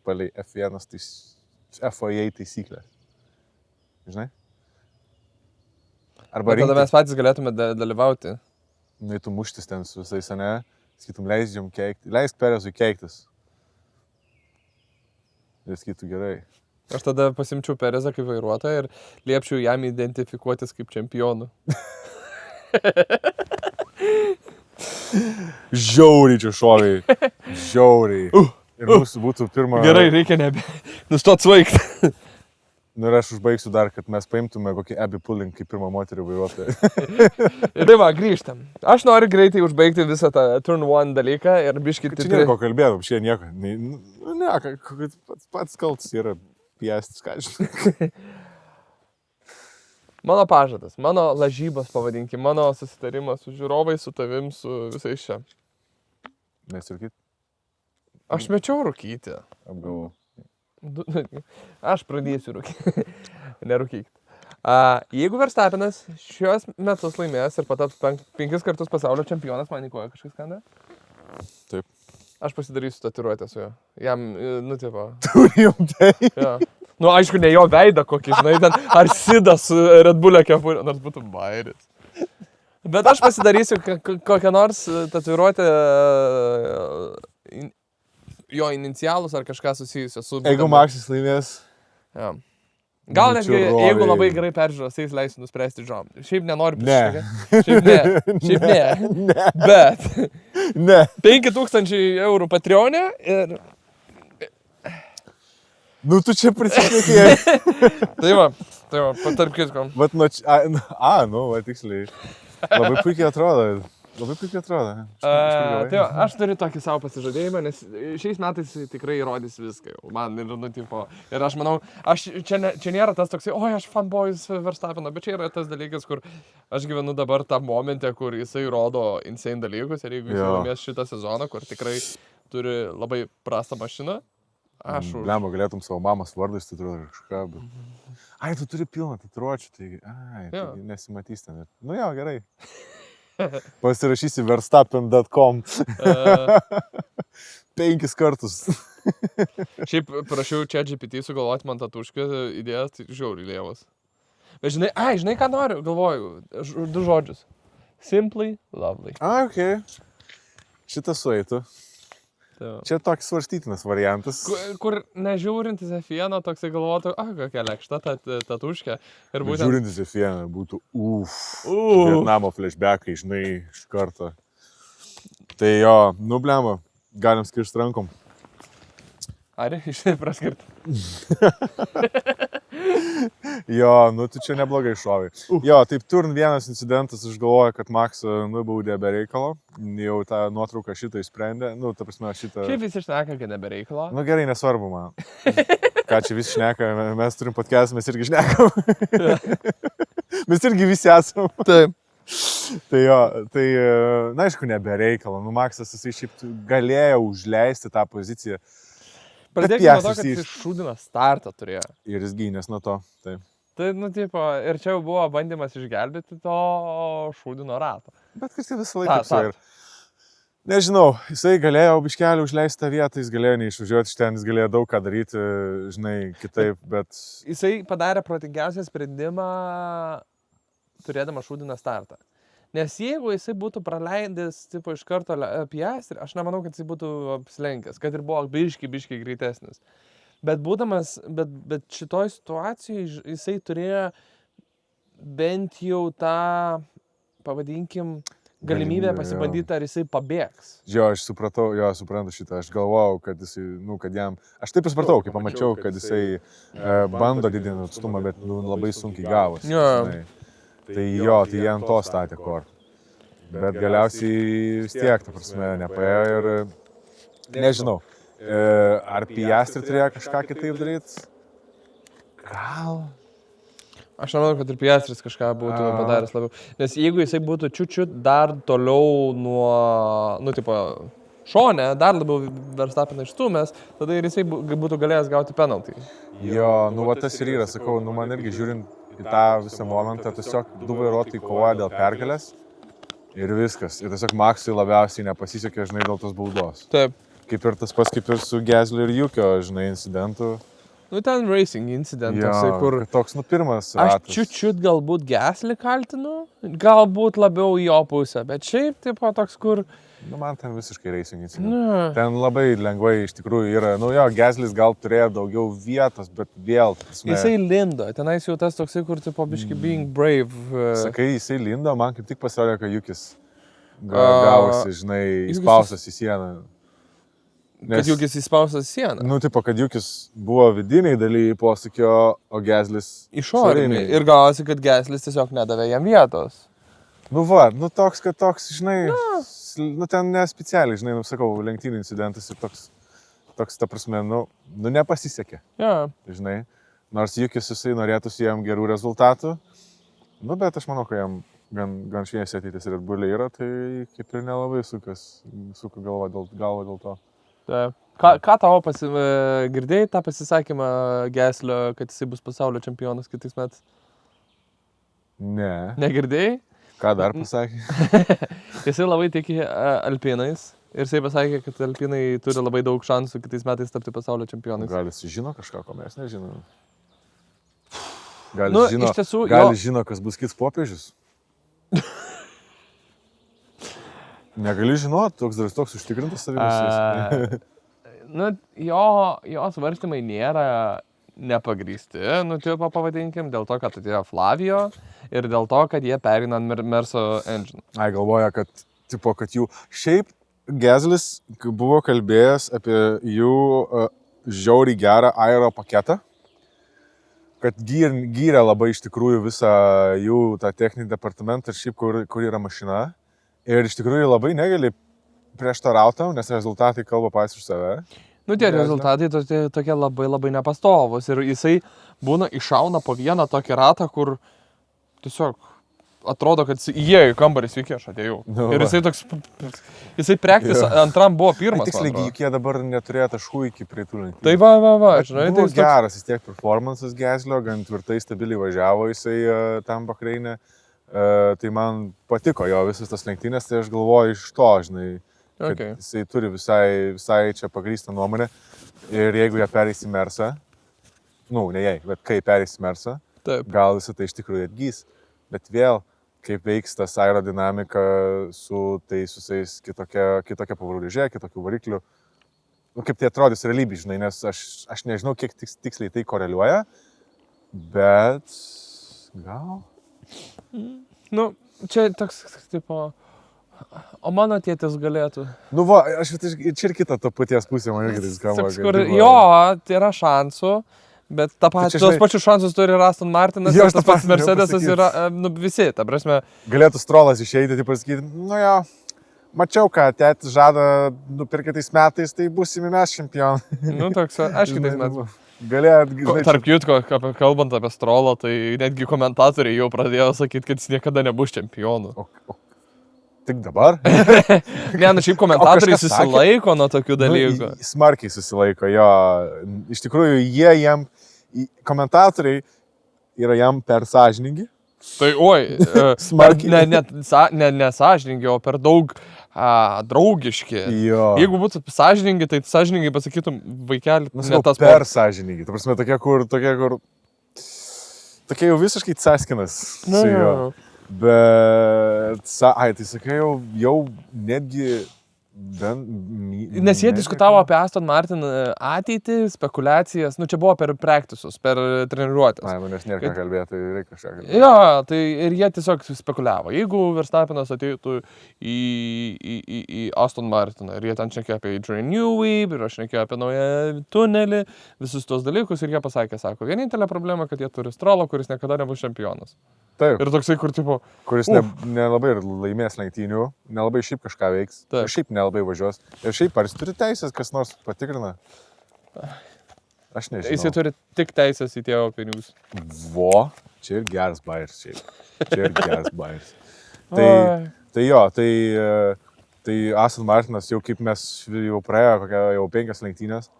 palei F1 FIA taisyklės. Žinai? Arba tada mes patys galėtume dalyvauti. Tu muštis ten su visais, ne? Sakytum, leisdžiam keikti. Leisk Perezui keiktis. Ir sakytų gerai. Aš tada pasimčiau Perezą kaip vairuotoją ir liepčiau jam identifikuotis kaip čempionu. Žiauriai čia šoviai. Žiauriai. Ir mūsų būtų pirma... Gerai, reikia nustot svaigti. Ir aš užbaigsiu dar, kad mes paimtume kokį Abby Pulling kaip pirmą moterį vairuotoją. Ir tai va, grįžtam. Aš noriu greitai užbaigti visą tą Turn 1 dalyką ir biškit... Čia nieko kalbėtum, šie nieko. Ne, pats kaltas yra piestis, ką žinai. Mano pažadas, mano lažybos pavadinkim, mano susitarimas su žiūrovai, su tavim, su visais čia. Nesirūkit? Aš mečiau rūkyti. Apgavau. Aš pradėsiu rūkyti. Nerūkykit. Jeigu Verstappenas šios metus laimės ir pataps 5 kartus pasaulio čempionas, man į koją kažkas skanda? Taip. Aš pasidarysiu tatuiruotę su juo. Jam, tipo... Turim tai. Ja. Nu, aišku, ne jo veidą kokį, žinai, ten ar Sidas su Red Bull'o kepurė, nors būtų bairis. Bet aš pasidarysiu kokią nors tatuiruotę, jo inicialus ar kažką susijusio su... Jeigu Maksis laimės... Ja. Gal netgi, jeigu labai gerai peržiūros, jis leisiu nuspręsti žom. Šiaip nenoriu priešinti. Šiaip ne. Bet. Ne. 5000 eurų Patreon'e ir... Nu, tu čia prisišnekėjai. Tai va, patarp kitkom. Vat nuo čia... va, tiksliai. Labai puikiai atrodo. Tai va, aš turiu tokį savo pasižadėjimą, nes šiais metais tikrai įrodys viską jau. Man ir nutipo. Ir aš manau, čia nėra tas toksai, oi, aš fanboys Verstappeno, bet čia yra tas dalykas, kur aš gyvenu dabar tą momentę, kur jisai rodo insane dalykus. Ir jeigu jis laimės šitą sezoną, kur tikrai turi labai prastą mašiną, aš už... Lemba, galėtum savo mamos vardais tatuiruoti kažką, bet... Ai, tu turi pilną tatuiruočių, tai nesimatys ten. Nu jo, gerai. Pasirašysi verstappen.com 5 kartus. Šiaip prašiau ChatGPT sugalvoti man tatuškę idėjas, tai žiauriai lievas. Bet žinai ką noriu, galvoju, 2 žodžius. Simply lovely. Okay. Šitas sueitų. Čia toks svarstytinas variantas. Kur nežiūrintis F1, toksai galvotų, kokia lekšta tatuškė. Žiūrintis F1 būtų Vietnamo flashbackai, žinai, iš karto. Tai jo, nublema, galim skirsti rankom. Ar ištai praskirti? Jo, nu tu čia neblogai šovai. Jo, taip Turn 1 incidentas, aš galvoju, kad Maksą nubaudė be reikalo. Jau tą nuotrauką šitą įsprendė. Nu, ta prasme, šitą... Šiaip visi šneka, kad nebe reikalo. Nu gerai, nesvarbu man. Ką čia visi šneka, mes turim podcast, mes irgi šnekam. Mes irgi visi esam. Taip. Tai jo, tai, na aišku, nebereikalo. Nu, Maksas, jisai šiaip galėjo užleisti tą poziciją. Pradėkime nuo to, kad jis šūdiną startą turėjo. Ir jis gynės nuo to, taip. Tai, nu, tipo, ir čia jau buvo bandymas išgelbėti to šūdino rato. Bet kas tai visą laiką ir... Nežinau, jisai galėjo biškelį užleisti tą vietą, jis galėjo neišvažiuoti iš ten, jis galėjo daug ką daryti, žinai, kitaip, bet... Jisai padarė protingiausią sprendimą turėdama šūdiną startą. Nes jeigu jisai būtų praleidęs, tipo, iš karto Piastrį, aš nemanau, kad jisai būtų apsilenkęs, kad ir buvo biški greitesnis. Bet šitoj situacijoje jisai turėjo bent jau tą, pavadinkim, galimybę pasibandyti, ar jisai pabėgs. Jo, aš suprantu šitą, aš galvojau, kad jisai, nu, kad jam... Aš taip supratau, kai pamačiau, kad jisai bando didinti atstumą, bet nu, labai sunkiai gavosi. Tai jo, tai jie ant to statė kortą. Bet galiausiai vis tiek, ta prasme, nepaėjo ir nežinau. Ar Piastri turėjo kažką kitaip daryti? Gal? Aš nemanau, kad ir Piastris kažką būtų padaręs labiau. Nes jeigu jisai būtų čiut dar toliau nuo, nu, tipo, šone, dar labiau Verstappeną išstūmęs, tada ir jisai būtų galėjęs gauti penaltį. Jo, nu, va tas ir yra, sakau, nu, man irgi žiūrint į tą visą momentą, tiesiog du vairuotojai kovoja dėl pergalės ir viskas. Ir tiesiog Maksui labiausiai nepasisekė, žinai, dėl tos baudos. Taip. Kaip ir tas pas, kaip ir su Gasly ir Jukio, žinai, incidentų. Nu, ten racing incidentas, kur... Toks, nu, pirmas ratas. Aš čiut galbūt Gasly kaltinu, galbūt labiau į jo pusę, bet šiaip, tipo, toks, kur... Nu, man ten visiškai racing incidentas. Ten labai lengvai iš tikrųjų yra. Nu, jo, Gaslys gal turėjo daugiau vietos, bet vėl... Jisai lindo, tenais jau tas toksai, kur, tipo, biški being brave. Sakai, jisai lindo, man kaip tik pasirodė, kad Jukis gavosi, žinai, įspaustas į sieną. Kad Jukis įspaustas sieną. Nu, tipo, kad Jukis buvo vidiniai dalyje posūkio, o Gaslys išoriniai. Ir gavosi, kad Gaslys tiesiog nedavė jam vietos. Nu va, nu toks, kad toks, žinai, nu ten nespecialiai, žinai, nu sakau, lenktynių incidentas ir toks, ta prasme, nu nepasisekė. Žinai, nors Jukis jisai norėtųsi jam gerų rezultatų, nu bet aš manau, kad jam gan šviesiai ateitis Red Bull'e yra, tai kaip ir nelabai suka galva dėl to. Ką tavo girdėjai tą pasisakymą Gaslio, kad jisai bus pasaulio čempionas kitais metais? Ne. Negirdėjai? Ką dar pasakė? Jisai labai tiki alpinais ir jisai pasakė, kad alpinai turi labai daug šansų kitais metais tapti pasaulio čempionais. Gal jis žino kažką, ko mes nežinom? Gal žino, kas bus kits popiežius? Negali žinoti, toks užtikrintas savimis. Nu, jo svarstymai nėra nepagrįsti, nu, tipo, pavadinkim, dėl to, kad atėjo Flavio ir dėl to, kad jie perina Merso engine. Galvoja, kad jų... Šiaip Gaslys buvo kalbėjęs apie jų žiauriai gerą aero paketą, kad gyrė labai iš tikrųjų visą jų tą techninį departamentą ir šiaip, kur yra mašina. Ir iš tikrųjų labai negali prieštarautam, nes rezultatai kalba patys už save. Nu, tie rezultatai tokie labai nepastovus. Ir jisai būna iššauna po vieną tokį ratą, kur tiesiog atrodo, kad įėjo į kambarį, sveiki, aš atėjau. Nu, ir jisai toks, jisai prektis antram buvo pirmas. Tiksliai, juk jie dabar neturėjo taškų iki praeitų lenktynių. Tai va, žinai. Buvo geras, vis tiek performances Gaslio, gan tvirtai, stabiliai važiavo jisai tam Bahreinė. Tai man patiko jo visas tas lenktynės, tai aš galvoju iš to, žinai, kad jisai turi visai čia pagrįstą nuomonę. Ir jeigu jie pereis į Mersą, nu, ne jei, bet kai pereis į Mersą, gal visą tai iš tikrųjų atgys. Bet vėl, kaip veiks tas aerodinamika su tais visais kitokia pavarų dėžė, kitokių variklių. Nu, kaip tai atrodys realybėj, žinai, nes aš nežinau, kiek tiksliai tai koreliuoja, bet gal... Nu, čia toks, tipo, o mano tėtis galėtų. Nu va, čia ir kita to paties pusė, man irgi tai skamba. Jo, tai yra šansų, bet tos pačius šansus turi ir Aston Martinas, ir tas pats Mercedesas yra, nu, visi, ta prasme. Galėtų Strolas išeiti ir pasakyti, nu jo, mačiau, kad tėtis žada nupirkti tais metais, tai būsime mes čempionai. Nu, toks, aš kitais metais. galėjot... Tarp kitko, kalbant apie Strollą, tai netgi komentatoriai jau pradėjo sakyti, kad jis niekada nebus čempionu. Tik dabar? Ne, nu šiaip komentatoriai susilaiko nuo tokių dalykų. Smarkiai susilaiko, jo. Iš tikrųjų, komentatoriai yra jam per sąžiningi. Tai smarkiai. Ne sąžiningi, o per daug draugiški. Jo. Jeigu būtų sąžiningi, tai sąžiningai pasakytum, vaikelį, ne tas per sąžiningi. Ta prasme, tokie, kur tokie jau visiškai caskinas su juo. Bet, tai sakai, jau netgi... Nes jie diskutavo apie Aston Martin ateitį, spekulacijas, čia buvo per praktisus, per treniruotės. Manęs nėra ką kalbėti, tai reikia kažką kalbėti. Jo, tai ir jie tiesiog spekuliavo. Jeigu Verstappenas ateitų į Aston Martiną ir jie ten šnekėjo apie Adrian Newey, ir aš šnekėjau apie naują tunelį, visus tos dalykus, ir jie pasakė, vienintelė problema, kad jie turi Strollą, kuris niekada nebus čempionas. Taip. Ir toksai, kur tipo... Kuris nelabai laimės lenktynių, nelabai šiaip kažką veiks, ir šiaip nelabai važiuos. Ir šiaip, ar jis turi teisės, kas nors patikrina? Aš nežinau. Jis turi tik teisės į tėvo pinigus. Čia ir geras bairis šiaip. Čia ir geras bairis. Tai Aston Martinas jau kaip mes jau praėjo jau 5 lenktynės.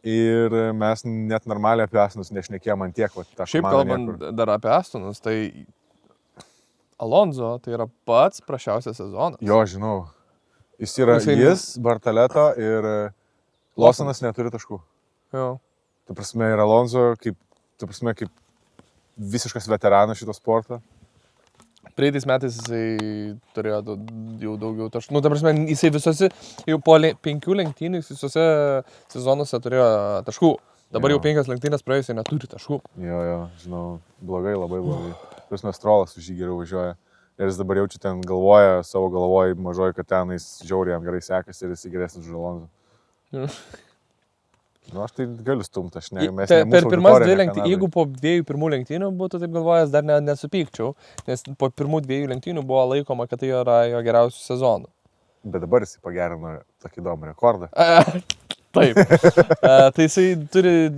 Ir mes net normaliai apie Astonus nešnekėjom ant tiek. Šiaip kalbant dar apie Astonus, tai Alonso tai yra pats prašiausias sezonas. Jo, žinau. Jis, Bartaleto ir Lawsonas neturi taškų. Jo. Ta prasme, ir Alonso kaip visiškas veteranas šito sporto. Praeitais metais jisai turėjo jau daugiau taškų. Ta prasme, jisai visose, jau po 5 lenktynių visose sezonuose turėjo taškų. Dabar jau 5 lenktynės praėjusiai neturi taškų. Jo, žinau, blogai, labai blogai. Plius Strolas už jį geriau važiuoja. Ir jis dabar jaučia ten galvoja, savo galvoj mažoj, kad ten jis žiauriai jam gerai sekasi ir jis geresnis už Alonso. Aš tai galiu stumti, mes ne per pirmas 2 lenktynių, jeigu po 2 pirmų lenktynių būtų taip galvojęs, dar nesupykčiau, nes po pirmų 2 lenktynių buvo laikoma, kad tai yra jo geriausių sezonų. Bet dabar jisai pagerino tokį įdomų rekordą. Taip. Tai jisai turi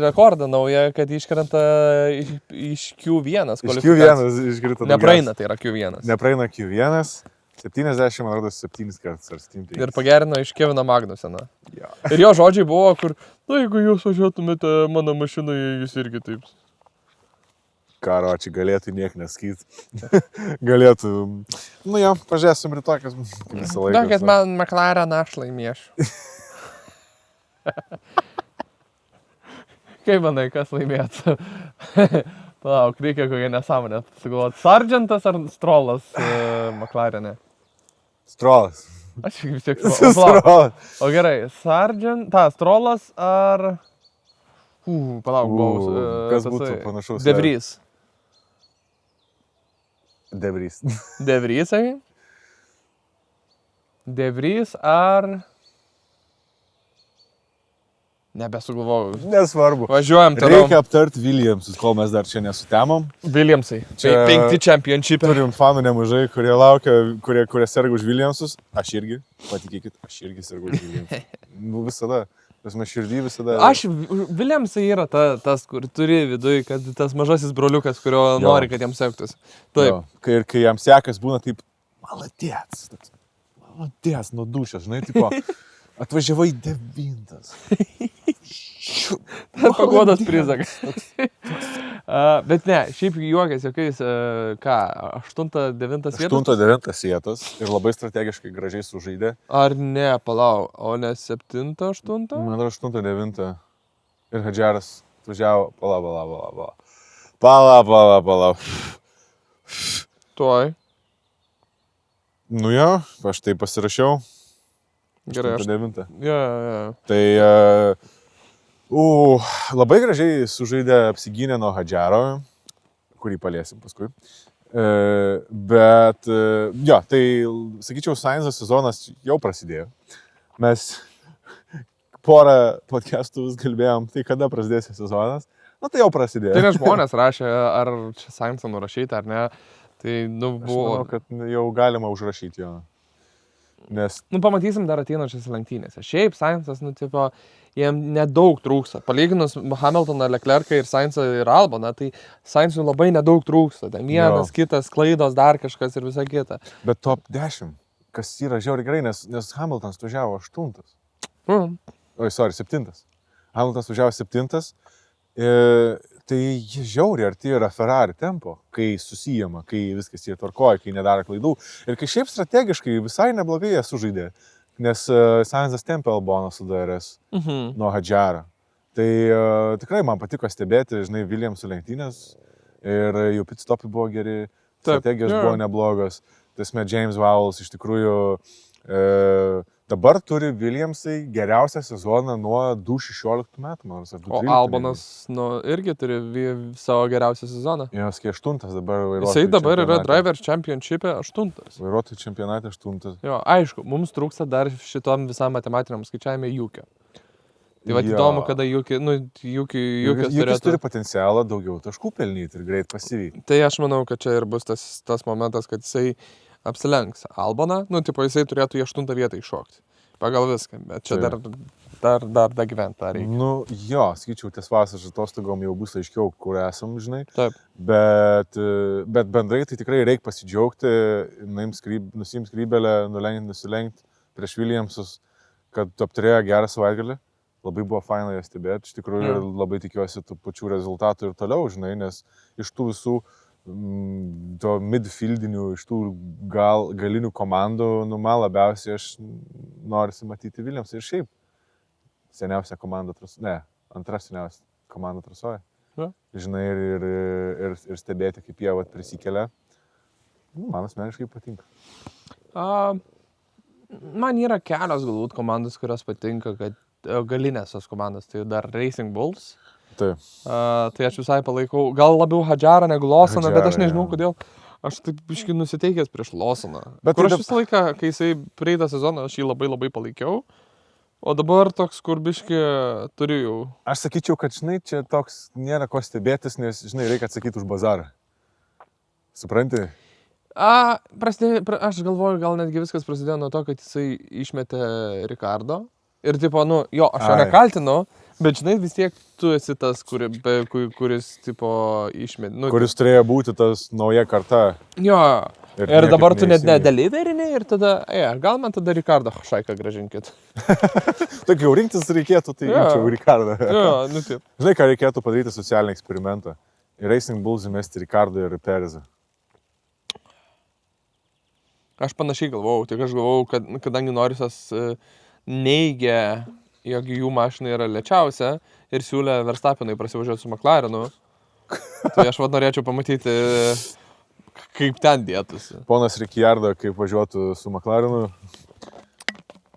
rekordą naują, kad iškrenta iš Q1. Iš Q1 iškrita. Nepraeina, tai yra Q1. Nepraeina Q1. 70, man rodos, 7 kartus ar 7. Ir pagerino iš Kevino Magnuseną. Ja. Ir jo žodžiai buvo, kur, jeigu jūs važiuotumėte mano mašinoje, jūs irgi taip. Karo, čia galėtų niek neskyti. Galėtų. Pažiūrėsim rytoj, kas visą laiką. Kad man McLaren aš laimėsiu. Kaip manai, kas laimėtų? Palauk, reikia kokią nesąmonę. Sugalvoti, Sargentas ar Strollas McLaren'e? Strollas. Aš vis tiek Strollas. O gerai, Strollas ar... Palauk, buvau. Kas būtų panašaus? De Vries. De Vries. De Vries, sakai? De Vries ar... Nebesugalvojau. Nesvarbu. Važiuojam toliau. Reikia aptarti Williamsus, kol mes dar čia nesutemom. Williamsai. 5 championship'e. Turim fanų nemažai, kurie laukia, kurie serga už Williamsus. Aš irgi, patikėkit, aš irgi sergu už Williamsus. Visada. Mes širdį visada. Williamsai yra tas, kur turi viduj, kad tas mažasis broliukas, kurio nori, kad jam sektųsi. Taip. Ir kai jam sekas, būna taip, maladėts, nuo dušės, žinai, tipo, atvažiavai 9. Pagodos prizakas. Bet ne, šiaip juokas, jokiais, 8-9 vietas? 8-9 vietas ir labai strategiškai gražiai sužaidė. Ar ne, palau, o ne 7-8? Man yra 8-9 ir Hadžeras atvažiavo, pala. Tuoj. Nu jo, aš tai pasirašiau. Gerai, 8-9. Ja. Tai labai gražiai sužaidė, apsigynė nuo Hadžero, kurį paliesim paskui. Bet, jo, tai, sakyčiau, Sainzo sezonas jau prasidėjo. Mes porą podcastų kalbėjom, tai kada prasidės sezonas. Na, tai jau prasidėjo. Tai ne žmonės rašė, ar čia Sainzo nurašyti, ar ne. Tai, buvo... Aš manau, kad jau galima užrašyti jo. Nes... Pamatysim dar ateinančias lenktynėse. Šiaip Sainzas, jiem nedaug trūksta. Palyginus Hamiltoną, Leclercą ir Sainzą ir Alboną, tai Sainzui labai nedaug trūksta. Ten vienas, kitas, klaidos, dar kažkas ir visa kita. Bet top 10, kas yra žiauriai gerai, nes Hamiltonas važiavo 8. Oi, 7. Hamiltonas važiavo 7. Tai jie žiauriai arti yra Ferrari tempo, kai susijama, kai viskas jie tvarkoja, kai nedaro klaidų. Ir kai šiaip strategiškai visai neblogai jie sužaidė, nes Sainzas tempė Alboną su DRS nuo Hadžaro. Tai tikrai man patiko stebėti, žinai, Williamsų lenktynės ir jų pitstopai buvo geri, strategijos buvo neblogos. Tasme, James Vowles iš tikrųjų dabar turi Williamsai geriausią sezoną nuo 2016 metų, man rodos. O Albonas irgi turi savo geriausią sezoną. Jos 8 dabar vairuotojų. Jisai dabar yra Drivers Championship'e 8. Vairuotojų čempionate 8. Jo, aišku, mums trūksta dar šitom visam matematiniam skaičiavime Jukio. Tai va įdomu, kada Jukis turi potencialą daugiau taškų pelnyti ir greit pasivyti. Tai aš manau, kad čia ir bus tas momentas, kad jisai apsilenks Alboną, jisai turėtų į 8 vietą iššokti. Pagal viską, bet čia dar gyventi tą reikia. Skaičiau, ties vasaros atostogom jau bus aiškiau, kur esam, žinai. Taip. Bet bendrai tai tikrai reikia pasidžiaugti, nusiimt skrybelę, nusilenkti prieš Williamsus, kad apturėjo gerą savaitgalį. Labai buvo faina jas stebėti, iš tikrųjų labai tikiuosi tų pačių rezultatų ir toliau, žinai, nes iš tų visų to midfieldinių, iš tų galinių komandų, man labiausiai aš norisi matyti Williamsą ir šiaip seniausia komanda, antra seniausia komanda trasoje. Žinai, ir stebėti, kaip jie prisikelia. Man asmeniškai patinka. Man yra kelios galbūt komandos, kurios patinka, kad galinės tos komandos, tai dar Racing Bulls. Taip. Tai aš visai palaikau, gal labiau Hadžarą negu Lawsoną, bet aš nežinau kodėl. Aš taip biškai nusiteikęs prieš Lawsoną. Kur aš visą laiką, kai jisai praeitą sezoną, aš jį labai labai palaikiau. O dabar toks, kur biškai turiu jau. Aš sakyčiau, kad, žinai, čia toks nėra ko stebėtis, nes, žinai, reikia atsakyti už bazarą. Supranti? Aš galvoju, gal netgi viskas prasidėjo nuo to, kad jisai išmetė Ricardo. Ir tipo, aš jo nekaltinu, bet žinai, vis tiek tu esi tas, kuris tipo išmetė. Kuris turėjo būti tas nauja karta. Jo. Ir dabar tu net nedeliverinė ir tada, gal man tada Ricardo Šaiką gražinkit. Tai kai jau rinktis reikėtų, tai rinkčiau Ricardo. Taip. Žinai, ką reikėtų padaryti socialinį eksperimentą. Į Racing Bulls įmesti Ricardo ir Perezą. Aš panašiai galvojau, tik aš galvojau, kad kadangi Norrisas neigia, jog jų mašina yra lėčiausia ir siūlė Verstappenui prasivažiuoti su McLarenu, tai aš norėčiau pamatyti, kaip ten dėtųsi. Ponas Ricciardo, kaip važiuotų su McLarenu.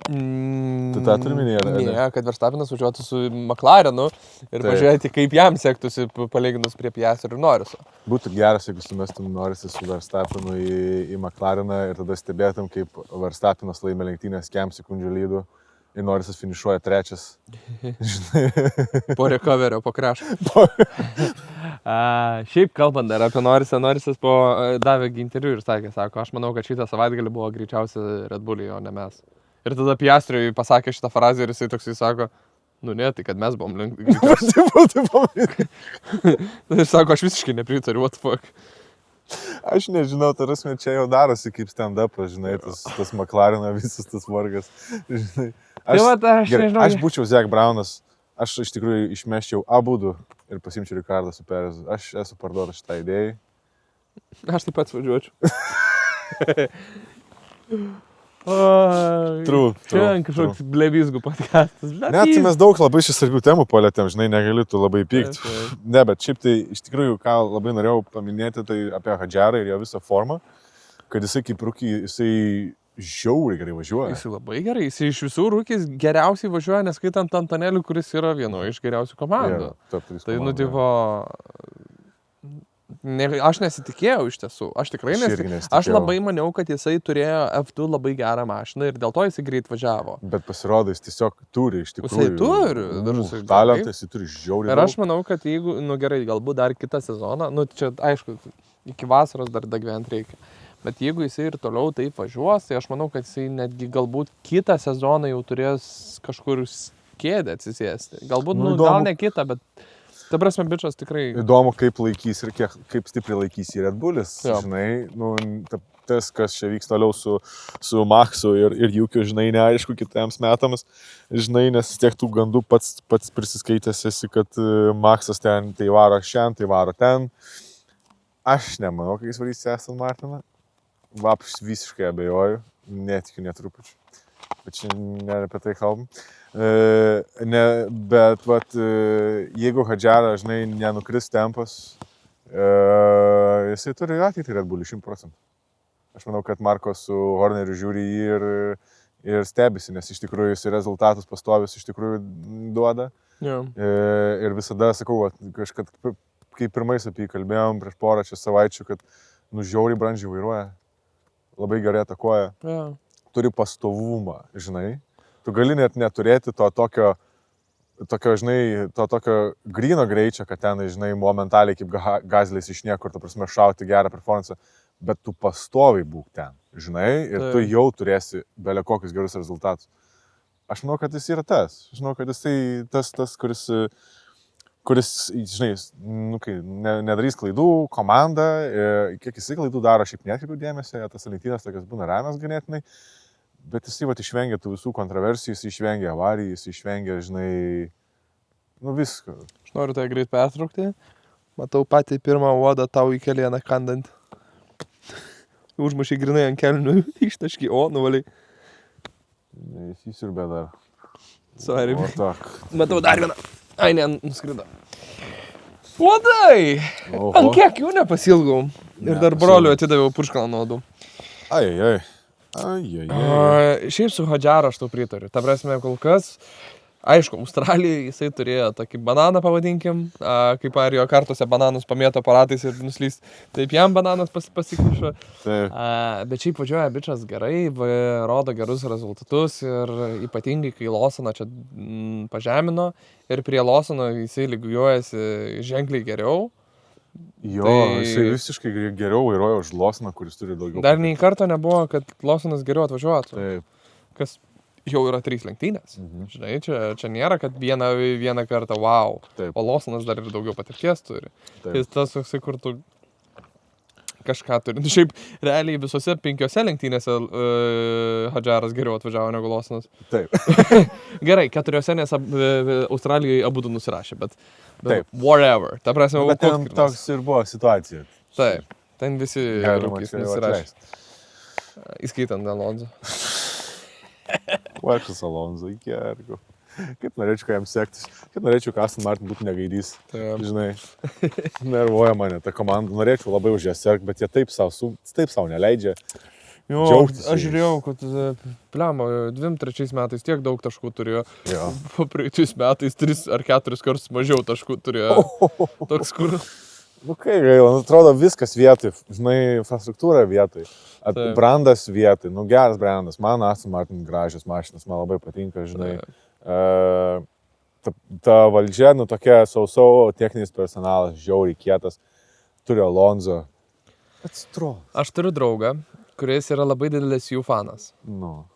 Tu tą turi minėti? Ne, kad Verstappenas važiuotų su McLarenu ir pažiūrėti, kaip jam sektųsi palyginus prie Piastrio ir Norriso. Būtų geras, jeigu sumestum Norrisą su Verstappenu į McLareną ir tada stebėtum, kaip Verstappenas laimė lenktynės kem sekundžių lydų ir Norrisas finišuoja 3. Po recoverio, po crash. Šiaip kalbant dar apie Norrisą, Norrisas davė interviu ir sako, aš manau, kad šitą savaitgalį buvo greičiausia Red Bull'ai, o ne mes. Ir tada Piastriui pasakė šitą frazę ir jisai toksai sako, ne, tai kad mes buvom greičiausiai. Ir sako, aš visiškai nepritariu, what the fuck. Aš nežinau, tarasme, čia jau darosi kaip stand-upas, žinai, tas McLareno visas tas vargas. Žinai. Aš būčiau Zach Brownas, aš iš tikrųjų išmeščiau abudu ir pasimčiau Ricardą su Perezu. Aš esu parduotas šitą idėją. Aš taip pat važiuočiau. Čia kažkoks blevizgų podcastas. Ne, tai mes daug labai šis svarbių temų palėtėm, žinai, negali tu labai pykti. Ne, bet šiaip tai iš tikrųjų, ką labai norėjau paminėti, tai apie Hadžarą ir jo visą formą, kad jisai kaip rūkį, jisai žiauriai gerai važiuoja. Jisai labai gerai, jisai iš visų rūkis geriausiai važiuoja, neskaitant Antonelių, kuris yra vieno iš geriausių komandų. Tai nutivo... Aš nesitikėjau iš tiesų, aš tikrai nesitikėjau. Aš labai maniau, kad jisai turėjo F2 labai gerą mašiną ir dėl to jisai greit važiavo. Bet pasirodo, jis tiesiog turi iš tikrųjų. Jisai turi. Talentą, jisai turi žiauriai. Ir aš manau, kad jeigu, gerai, galbūt dar kitą sezoną, čia aišku, iki vasaros dar gyventi reikia. Bet jeigu jisai ir toliau taip važiuos, tai aš manau, kad jisai netgi galbūt kitą sezoną jau turės kažkur kėdę atsisėsti. Galbūt, gal ne kitą, bet ta prasme, bičas tikrai... Įdomu, kaip laikys ir kaip stipriai laikys į Red Bullis, žinai, tas, kas čia vyks toliau su Maxu ir Jukiu, žinai, neaišku kitiems metams, žinai, nes tiek tų gandų pats prisiskaitęs esi, kad Maxas ten tai varo šiandien, tai varo ten. Aš nemanau, kad jis varys Aston Martiną. Visiškai abejoju, netikiu netrupučiu. Bet čia ne apie tai kalbam. Bet jeigu Hadžara, žinai, nenukris tempas, jisai turi ateitį Red Bullį 100%. Aš manau, kad Marko su Horneriu žiūri jį ir stebisi, nes iš tikrųjų jis rezultatus pastovius iš tikrųjų duoda. Ir visada sakau, kažkad, kai pirmais apie jį kalbėjom prieš porą čia savaičių, kad žiauriai brandžiai vairuoja, labai gerai atakuoja, turi pastovumą, žinai. Tu gali net neturėti to tokio, žinai, to tokio gryno greičio, kad ten, žinai, momentaliai kaip Gazlis iš niekur, ta prasme, šauti gerą performansą, bet tu pastoviai būk ten, žinai, ir tu jau turėsi belia kokius gerus rezultatus. Aš manau, kad jis yra tas. Aš manau, kad jisai tas, kuris, žinai, nedarys klaidų, komanda, kiek jisai klaidų daro, šiaip netkreipiu dėmesio, tas lenktynės tokias būna ramios ganėtinai, bet jisai išvengia tų visų kontroversijų, jis išvengia avarijų, jis išvengia, žinai, visko. Aš noriu tai greit pertraukti. Matau patį pirmą uodą tau į kelieną kandant. Užmušė grinai ant kelnių, ištaškį, nuvaliai. Jis įsiurbė dar. Sorry. Matau dar vieną. Ai, ne, nuskrido. Uodai! Ant kiek jų nepasilgau. Ir dar broliu atidaviau purškalą nuodų. Ai. Šiaip su Hadžara aš tau pritariu. Ta prasme, kol kas, aišku, Australijai jisai turėjo tokį bananą, pavadinkim, kaip ar jo kartuose bananus pamėto aparatais ir nuslys, taip jam bananas pasikrišo. Bet šiaip važiuoja bičas gerai, rodo gerus rezultatus ir ypatingai, kai Lawsoną čia pažemino ir prie Lawsono jisai lygiuojasi ženkliai geriau. Jisai visiškai geriau vairuoja už Lawsoną, kuris turi daugiau. Dar nei karto nebuvo, kad Lawsonas geriau atvažiuotų. Taip. Kas jau yra 3 lenktynės. Žinai, čia nėra, kad vieną kartą wow. Taip. O Lawsonas dar ir daugiau patirties turi. Tai tas toksai, kur tu kažką turi. Šiaip realiai visose 5 lenktynėse Hadžaras geriau atvažiavo negu Lawsonas. Taip. Gerai, 4, nes Australijoje abudu nusirašė, bet whatever. Ta prasme, bet ten toks ir buvo situacija. Taip, ten visi nusirašė. Įskaitant Alonso. Varšas Alonso, iki ergo. Kaip norėčiau, kad jam sektis. Kaip norėčiau, kad Aston Martin būtų negaidys. Žinai, nervuoja mane ta komanda. Norėčiau labai už ją sekti, bet jie taip savo neleidžia. Džiaugtis. Aš žiūrėjau, kad pliamo 2-3 metais tiek daug taškų turėjo. Po praeitais metais 3 ar 4 kartus mažiau taškų turėjo. Toks kur... Kaip gaila, atrodo viskas vietoj, žinai, infrastruktūra vietoj, brandas vietoj, geras brandas, man Aston Martin gražios mašinas, man labai patinka, žinai, ta valdžia, tokia sausau, techninis personalas, žiauriai kietas, turi Alonso, Aš turiu draugą, kuris yra labai didelis jų fanas.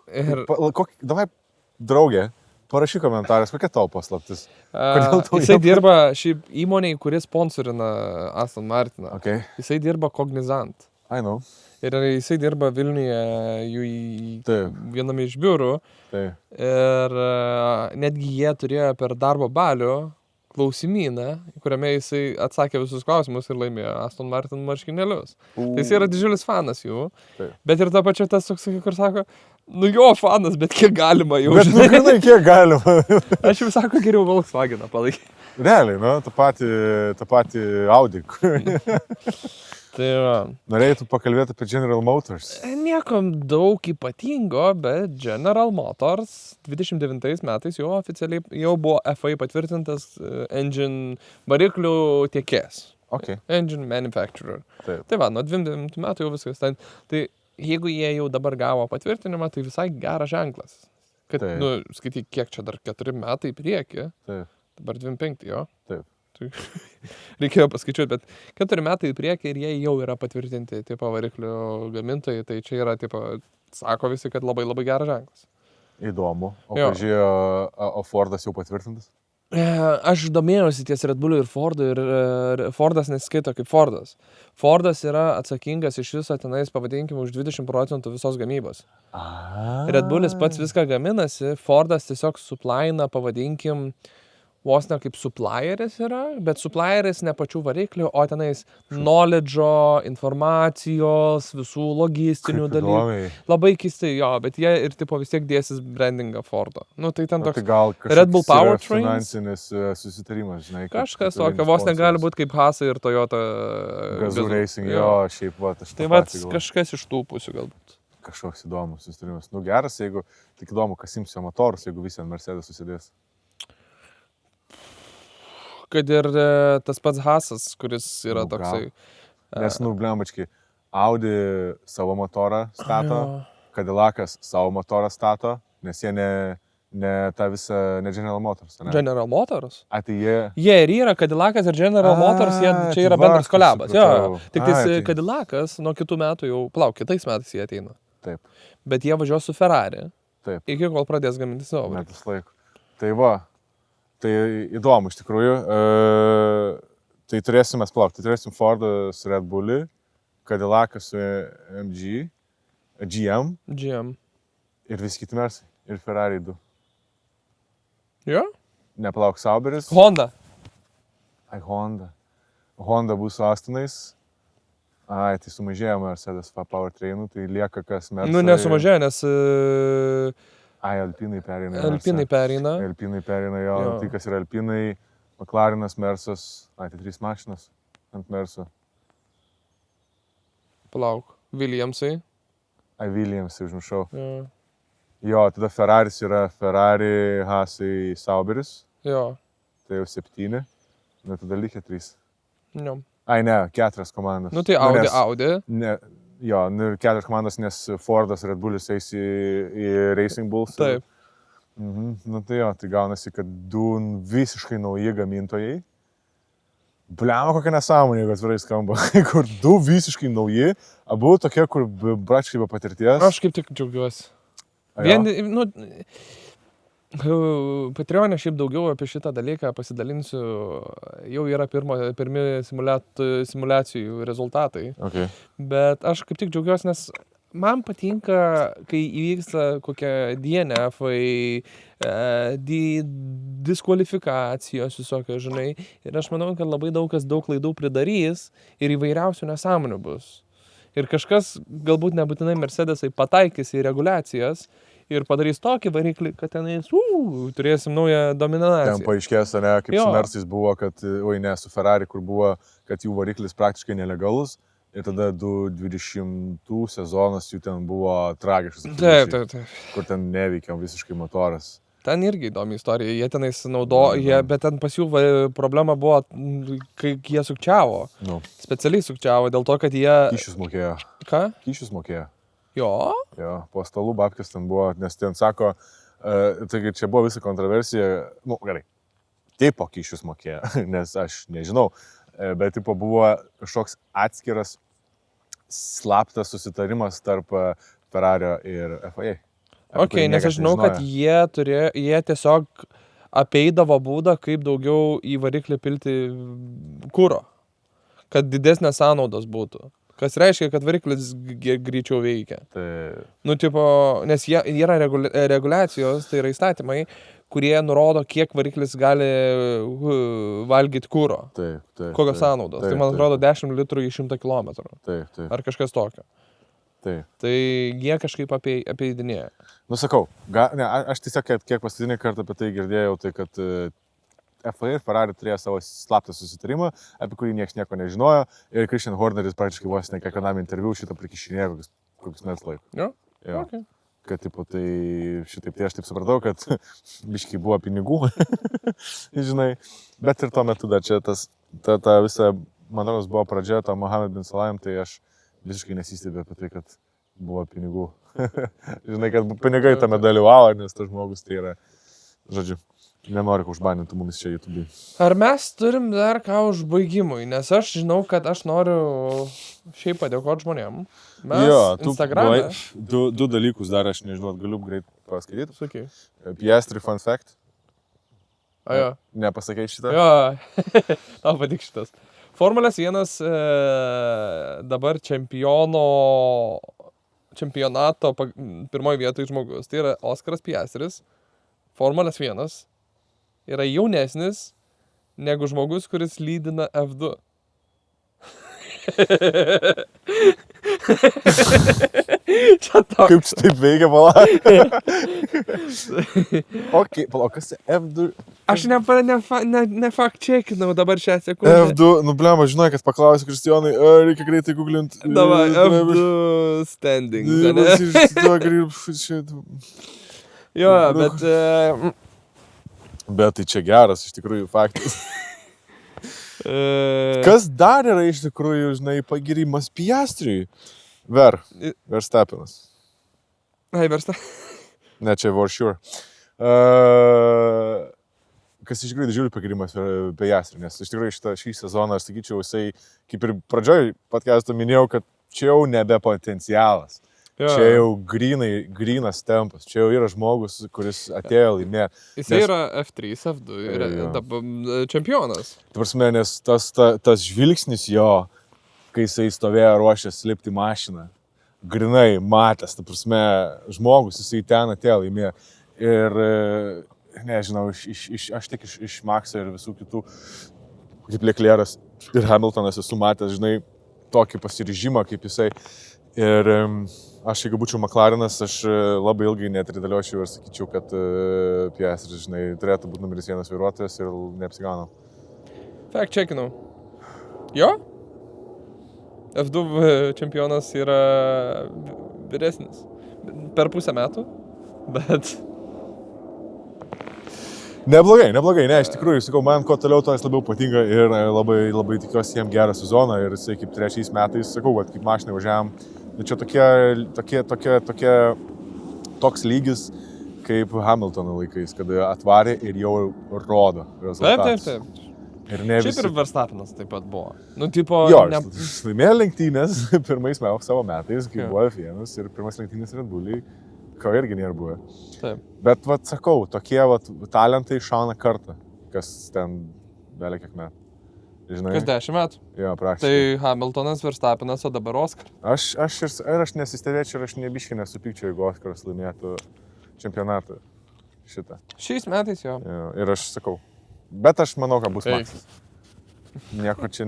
Davai, draugė. Parašyk komentaras, kokia tavo paslaptis? Jisai dirba šiaip įmoniai, kuris sponsorina Aston Martiną. Okay. Jisai dirba Cognizant. I know. Ir jisai dirba Vilniuje viename iš biurų. Taip. Ir netgi jie turėjo per darbo balių klausimyną, kuriame jisai atsakė visus klausimus ir laimėjo Aston Martin marškinėlius. Tai jisai yra didžiulis fanas jų. Taip. Bet ir ta pačia tas, kur sako, jo fanas, bet kiek galima jau. Bet žinai, kiek galima. Aš jau sako, geriau Volkswageną palaikyti. Realiai, tą patį Audi. Tai yra. Norėjai pakalbėti apie General Motors? Niekam daug ypatingo, bet General Motors 29 metais jau oficialiai jau buvo FIA patvirtintas engine variklių tiekėjas. Okay. Engine manufacturer. Taip. Tai va, nuo 29 metų jau viskas ten. Tai jeigu jie jau dabar gavo patvirtinimą, tai visai geras ženklas. Kad, skaityk, kiek čia dar 4 metai į priekį. Taip. Dabar 25, jo. Taip. Reikėjo paskaičiuoti, bet 4 metai į priekį ir jie jau yra patvirtinti tipo variklių gamintojai, tai čia yra, tipo, sako visi, kad labai labai geras ženklas. Įdomu. O Jo. pažiūrėjo, o Fordas jau patvirtintas? Aš domėjausi ties Red Bullu ir Fordu ir Fordas nesiskaito kaip Fordas. Fordas yra atsakingas iš viso tenais, pavadinkim, už 20% visos gamybos. Red Bullis pats viską gaminasi, Fordas tiesiog suplaina, pavadinkim, vos ne kaip supplieris yra, bet supplieris ne pačių variklių, o tenais knowledge'o, informacijos, visų logistinių dalykų. Labai keistai, jo, bet jie ir tipo vis tiek dėsis brandingą Fordo. Nu, tai ten toks Tai gal Red Bull kažkoks yra Powertrains. finansinis susitarimas, žinai. Kažkas tokio, vos negali būti kaip Hasai ir Toyota Gazoo Racing, jo, šiaip, va, aš Tai va, kažkas iš tų pusių galbūt. Kažkoks įdomus susitarimas. Nu, geras, jeigu, tik įdomu, kas ims jo motorus, jeigu visi ant Mercedes susidės. Kad ir tas pats Hasas, kuris yra Nu, toksai. Nes, nu, blembački, Audi savo motorą stato, Cadillacas savo motorą stato, nes jie ne tą visą, ne General Motors, ne? General Motors? Tai jie... Jie ir yra Cadillacas ir General Motors, jie, čia yra bendras kolabas. Jo, tik tai Cadillacas nuo kitų metų jau, kitais metais jie ateina. Taip. Bet jie važiuos su Ferrari. Taip. Iki kol pradės gaminti savo. Metus laiko. Tai va, tai įdomu iš tikrųjų. Tai turėsim mes plaukti. Tai turėsim Fordą su Red Bulli, Cadillacą su GM ir vis kiti Mersai. Ir Ferrari 2. Jo? Neplauk Sauberis. Honda. Honda. Honda bus su Astonais. Tai sumažėjo Mercedes Powertrainų, tai lieka kas Mersai. Nu, nesumažėjo, nes... Alpinai pereina. Alpinai pereina, jo. Tai kas yra Alpinai, McLarenas, Mersas, tai 3 mašinas ant Merso. Palauk, Williamsai. Williamsai, užmiršau. Jo. Jo, tada Ferraris yra Ferrari, Hasai, Sauberis. Jo. Tai jau 7. Nu, tada likę 3. Jo. Ne, 4 komandos. Nu, tai Audi. Ne, jo, ir 4 komandos, nes Fordas, Red Bullis eis į Racing Bulls. Taip. Nu, tai jo, tai gaunasi, kad 2 visiškai nauji gamintojai. Bliama, kokia nesąmonė, jeigu atvirai skamba. Kur 2 visiškai nauji, abu tokie, kur praktiškai be patirties. Aš kaip tik džiaugiuosi. Nu, Patreon'e šiaip daugiau apie šitą dalyką pasidalinsiu, jau yra pirmi simulacijų rezultatai. Okay. Bet aš kaip tik džiaugiuosi, nes man patinka, kai įvyksta kokie DNF-ai, diskvalifikacijos visokios, žinai. Ir aš manau, kad labai daug kas daug klaidų pridarys ir įvairiausių nesąmonių bus. Ir kažkas, galbūt nebūtinai Mercedesai, pataikys į reguliacijas ir padarys tokį variklį, kad tenais turėsim naują dominaciją. Ten paaiškės, ne, kaip su Mersais buvo, kad, su Ferrari, kur buvo, kad jų variklis praktiškai nelegalus ir tada 2020 sezonas jų ten buvo tragiškas. Taip. Kur ten neveikia visiškai motoras. Ten irgi įdomi istorija, jie tenais naudoja, bet ten pas jų problema buvo, kai jie sukčiavo. Specialiai sukčiavo, dėl to, kad jie... Kyšius mokėjo. Ką? Kyšius mokėjo. Jo? Jo, po stalų babkės ten buvo, nes ten sako, taigi čia buvo visa kontroversija, gerai, tipo kyšius mokėjo, nes aš nežinau, bet tipo buvo kažkoks atskiras slaptas susitarimas tarp Ferrario ir FIA. Ok, nes aš žinau, kad jie tiesiog apeidavo būdą, kaip daugiau į variklį pilti kuro, kad didesnės sąnaudos būtų. Kas reiškia, kad variklis greičiau veikia. Tai... Nu, tipo, nes jie yra reguliacijos, tai yra įstatymai, kurie nurodo, kiek variklis gali valgyti kuro. Taip. Kokios sąnaudos. Tai man atrodo 10 litrų į 100 km. Taip. Ar kažkas tokio. Taip. Tai jie kažkaip apeidinėja. Nu, sakau, aš tiesiog kiek paskutinį kartą apie tai girdėjau, tai kad FIA ir Ferrari turėjo savo slaptą susitarimą, apie kurį niekas nieko nežinojo ir Christian Horneris praktiškai vos ne kiekvienam interviu šitą prikišinėjo kokius metus laiko. Jo? Okay. Kad, tipo, tai šitaip, tai aš taip supratau, kad biškai buvo pinigų, žinai, bet ir tuo metu dar čia ta visa, man atrodo, buvo pradžia, to Mohamed bin Salam, tai aš visiškai nesistebėjau apie tai, kad buvo pinigų. Žinai, kad pinigai tame dalyvavo, nes tas žmogus tai yra Žodžiu, nenoriu, kad užbanintų mumis čia YouTube. Ar mes turim dar ką užbaigimui? Nes aš žinau, kad aš noriu šiaip padėkoti žmonėm. Mes Instagram'e... Du dalykus dar aš nežinau, galiu greit paskaityti. Sakai. Piastri fun fact. Jo. Nepasakei šitą? Jo, tau patik šitas. Formulės 1 dabar čempionato pirmoji vietoje žmogus. Tai yra Oskaras Piastris. Formulės 1 yra jaunesnis negu žmogus, kuris lydina F2. Kaip čia taip veikia, pala? O kas F2? Aš nefakt-checkinau dabar šią sekundę. F2, blema, žinai, kad paklausiu Kristijonai, reikia greitai googlinti. Davai, F2 standing. Jo, bet... Bet tai čia geras, iš tikrųjų, faktas. Kas dar yra iš tikrųjų, žinai, pagirimas Piastriui? Verstapinas. Ai, Verstapinas. Ne, čia for sure. Kas iš tikrųjų didžiulis pagirimas Piastriui, nes iš tikrųjų šį sezoną, aš sakyčiau, jisai, kaip ir pradžioj podcast'o minėjau, kad čia jau nebe potencialas. Ja. Čia jau grynas tempas, čia jau yra žmogus, kuris atėjo laimėti. Jisai yra F3, F2 ir čempionas. Ta prasme, nes tas žvilgsnis jo, kai jisai stovėjo ruošęs lipti mašiną, grinai matęs, ta prasme, žmogus, jisai ten atėjo laimėti. Ir, nežinau, aš tik iš Maxo ir visų kitų, kaip Leclerc'as ir Hamiltonas esu matęs, žinai, tokį pasiryžimą, kaip jisai. Ir aš, jeigu būčiau McLarenas, aš labai ilgai netridėliočiau ir sakyčiau, kad Piastris, žinai, turėtų būti numeris 1 vairuotojas ir neapsigaunau. Fact-checkinau. Jo? F2 čempionas yra vyresnis. Per pusę metų, bet... Neblogai, ne, iš tikrųjų, sakau, man kuo toliau to jis labiau patinka ir labai tikiuosi jam gerą sezoną ir jisai kaip 3 metais, sakau, kad kaip mašinai važiavam, čia toks lygis kaip Hamiltono laikais, kada atvarė ir jau rodo rezultatus. Taip. Ir ne visi... Šiaip ir Verstapinas taip pat buvo. Nu, tipo... Jo, laimėjo lenktynės pirmais savo metais, kai buvo F1 ir pirmas lenktynės Red Bull'ai, ko irgi nėra buvę. Taip. Bet, sakau, tokie talentai šauna kartą, kas ten belia kiek metų. Žinai? Kas 10 metų. Jo, praktiškai. Tai Hamiltonas, Verstapinas, o dabar Oskar. Aš nesistebėčiau ir aš nebiškai nesupykčiau, jeigu Oskaras laimėtų čempionatą šitą. Šiais metais jo. Ir aš sakau, bet aš manau, kad bus Maxas. Nieko čia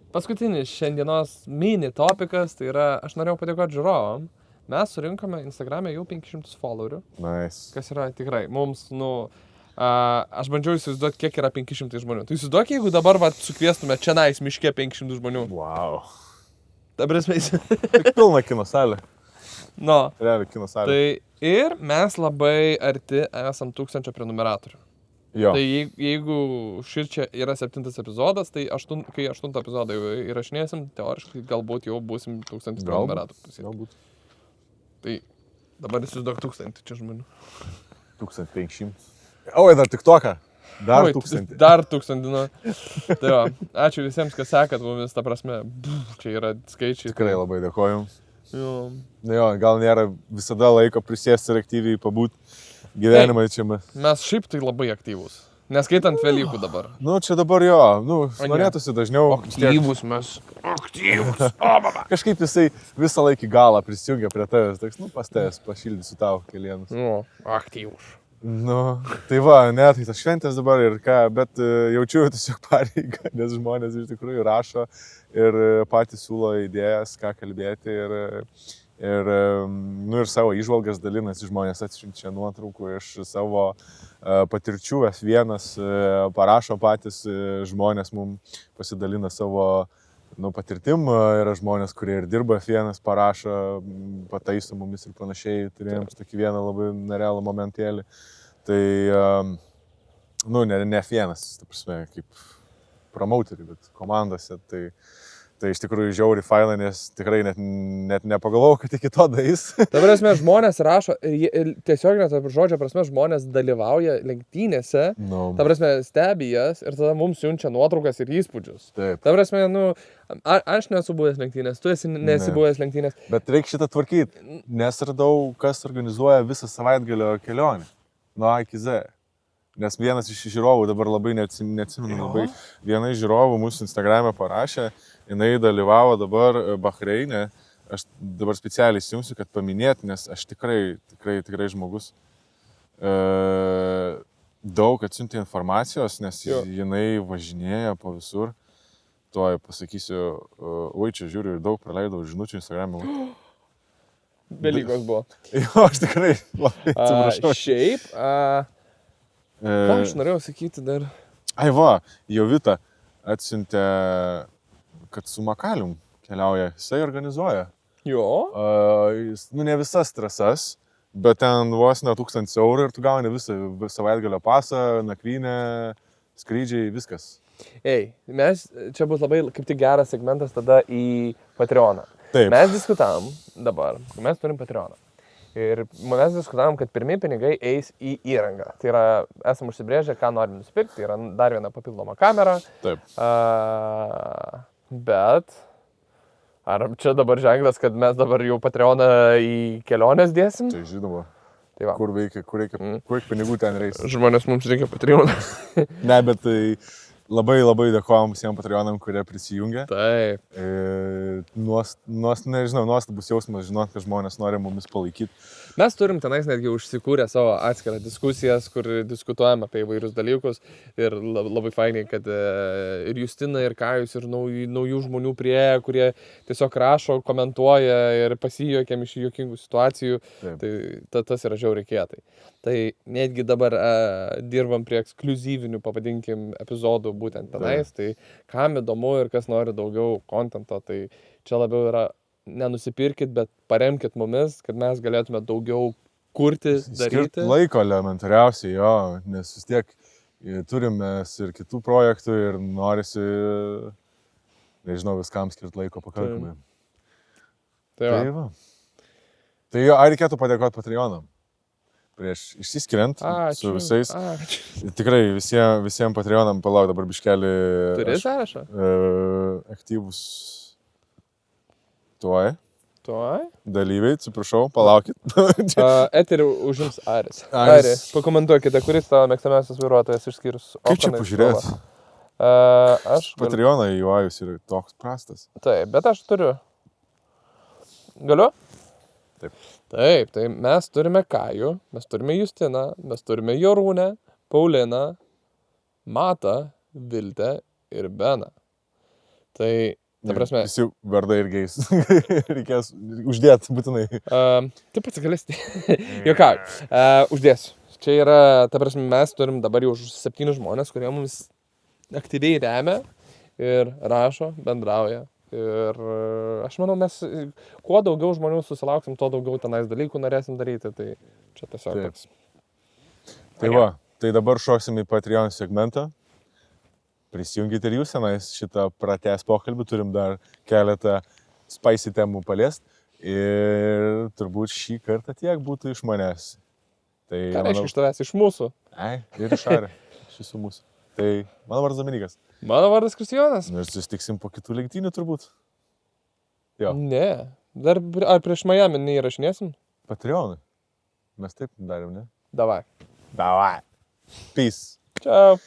Paskutinis šiandienos mini topikas, tai yra, aš norėjau padėkoti žiūrovam. Mes surinkome Instagram'e jau 500 followerių. Nice. Kas yra tikrai, mums, aš bandžiau įsivaizduoti, kiek yra 500 žmonių. Tai įsivaizduok, jeigu dabar sukviestume čia nais miške 500 žmonių. Wow. Ta prasme, Tik pilna kino salė. No. Realiai kino salė. Tai ir mes labai arti esam 1000 prenumeratorių. Jo. Tai jeigu širčia yra 7 epizodas, tai kai 8 epizodą įrašinėsim, teoriškai galbūt jau būsim 1000 prenumeratorių. Galbūt. Tai dabar įsivaizduok 1000 čia žmonių. 1500. Oi, dar tik toką. Dar 1000. Dar 1000, nu. Tai jo, ačiū visiems, kas sekat mumis, ta prasme, čia yra skaičiai. Tikrai labai dėkoju. Jo, gal nėra visada laiko prisėsti ir aktyviai pabūti gyvenimą čia. Mes šiaip tai labai aktyvūs. Neskaitant Velykų dabar. Nu, čia dabar jo, norėtųsi dažniau. Aktyvūs mes. Aktyvūs. Kažkaip jisai visą laikį galą prisijungia prie tavęs. Toks, pas tavęs pašildysiu tau kelienus. Aktyvūs. Tai va, ne, tai tas šventės dabar ir ką, bet jaučiu tiesiog pareigą, nes žmonės iš tikrųjų rašo ir patys siūlo idėjas, ką kalbėti ir savo įžvalgas dalinasi žmonės, atsiunčia nuotraukų iš savo patirčių F1, parašo patys žmonės, mums pasidalina savo patirtim, yra žmonės, kurie ir dirba F1, parašo, pataiso mumis ir panašiai, turėjom tokį vieną labai nerealų momentėlį. Tai, ne F1, ta prasme, kaip promauterį, bet komandose, tai Tai iš tikrųjų žiauri failai, nes tikrai net nepagalvojau, kad iki to dais. Ta prasme, žmonės rašo, tiesiog net žodžio prasme, žmonės dalyvauja lenktynėse, ta prasme, stebi jas ir tada mums siunčia nuotraukas ir įspūdžius. Taip. Ta prasme, aš nesu buvęs lenktynės, tu nesi buvęs lenktynės. Bet reikia šitą tvarkyti, nes radau, kas organizuoja visą savaitgalio kelionę nuo A iki Z. Nes vienas iš žiūrovų, dabar labai neatsimenu, labai viena iš žiūrovų mūsų Instagram'e parašė, jinai dalyvavo dabar Bahreine, aš dabar specialiai įsijungsiu, kad paminėti, nes aš tikrai žmogus daug atsiuntė informacijos, nes jinai važinėja po visur, tuoj pasakysiu, oi čia žiūriu ir daug praleidau žinučių Instagram'e. Velykos buvo. Jo, aš tikrai labai atsiprašau. Šiaip, ką aš norėjau sakyti dar? Ai va, Jovita atsiuntė, kad su Makalium keliauja, jisai organizuoja. Jo? Ne visas trasas, bet ten vos ne 1000 eurų ir tu gauni visą savaitgalio pasą, nakvynę, skrydžiai, viskas. Čia bus labai kaip tik geras segmentas tada į Patreoną. Taip. Mes diskutavom dabar, mes turim Patreoną. Ir mes diskutavom, kad pirmi pinigai eis į įrangą. Tai yra, esam užsibrėžę, ką norim nusipirkti, tai yra dar viena papildoma kamera. Taip. Bet, ar čia dabar ženklas, kad mes dabar jau Patreoną į keliones dėsim? Tai žinoma. Tai va. Kur reikia pinigų ten reis. Žmonės mums reikia Patreoną. Ne, bet tai labai dėkojom visiems Patreonam, kurie prisijungia. Taip. Nuostabus jausmas žinot, kad žmonės nori mumis palaikyti. Mes turim tenais netgi užsikūrę savo atskirą diskusijas, kur diskutuojam apie įvairius dalykus ir labai fainiai, kad ir Justina, ir Kajus, ir naujų žmonių prieėję, kurie tiesiog rašo, komentuoja ir pasijuokiam iš juokingų situacijų. Taip. Tai tas yra žiauriai kietai. Tai netgi dabar dirbam prie ekskliuzyvinių, pavadinkim, epizodų būtent tenais. Taip. Tai kam įdomu ir kas nori daugiau kontento, tai čia labiau yra nenusipirkit, bet paremkit mumis, kad mes galėtume daugiau kurti, daryti. Laiko elementariausiai, jo, nes vis tiek turime ir kitų projektų ir norisi, nežinau, viskam skirti laiko pakankamai. Tai va. Tai jo, ar reikėtų padėkoti Patreonam? Prieš išsiskiriant su visais. Tikrai visiems Patreonam, palauk dabar biškelį. Turi sąrašą? Aktyvus. Tuoj. Tuoj. Dalyviai, atsiprašau, palaukit. Eterį užims Aris. Aris, pakomentuokite, kuris tavo mėgstamiausias vairuotojas išskyrus. Kaip čia pažiūrėt? Patreoną įvajus yra toks prastas. Taip, bet aš turiu. Galiu? Taip, tai mes turime Kajų, mes turime Justiną, mes turime Jorūnę, Pauliną, Matą, Viltę ir Beną. Tai ta prasme. Visi vardai ir geis. Reikės uždėti būtinai. Taip atsikalisti. Jokau. Uždėsiu. Čia yra, ta prasme, mes turim dabar jau 7 žmonės, kurie mums aktyviai remia ir rašo, bendrauja. Ir aš manau, mes kuo daugiau žmonių susilauksim, tuo daugiau tenais dalykų norėsim daryti. Tai čia tiesiog toks. Tai va, tai dabar šoksim į Patreon segmentą. Prisijungite ir jūs senais šitą pratęs pokalbį, turim dar keletą spicy temų paliest ir turbūt šį kartą tiek būtų iš manęs. Tai, ką reiškia iš tavęs, iš mūsų? Ir iš Arė, iš visų mūsų. Tai mano vardas Dominikas. Mano vardas Kristijonas. Ir susitiksim po kitų lenktynių turbūt. Jo. Ne, ar prieš Miami neįrašinėsim? Patreonui. Mes taip darėm, ne? Davai. Peace. Ciao.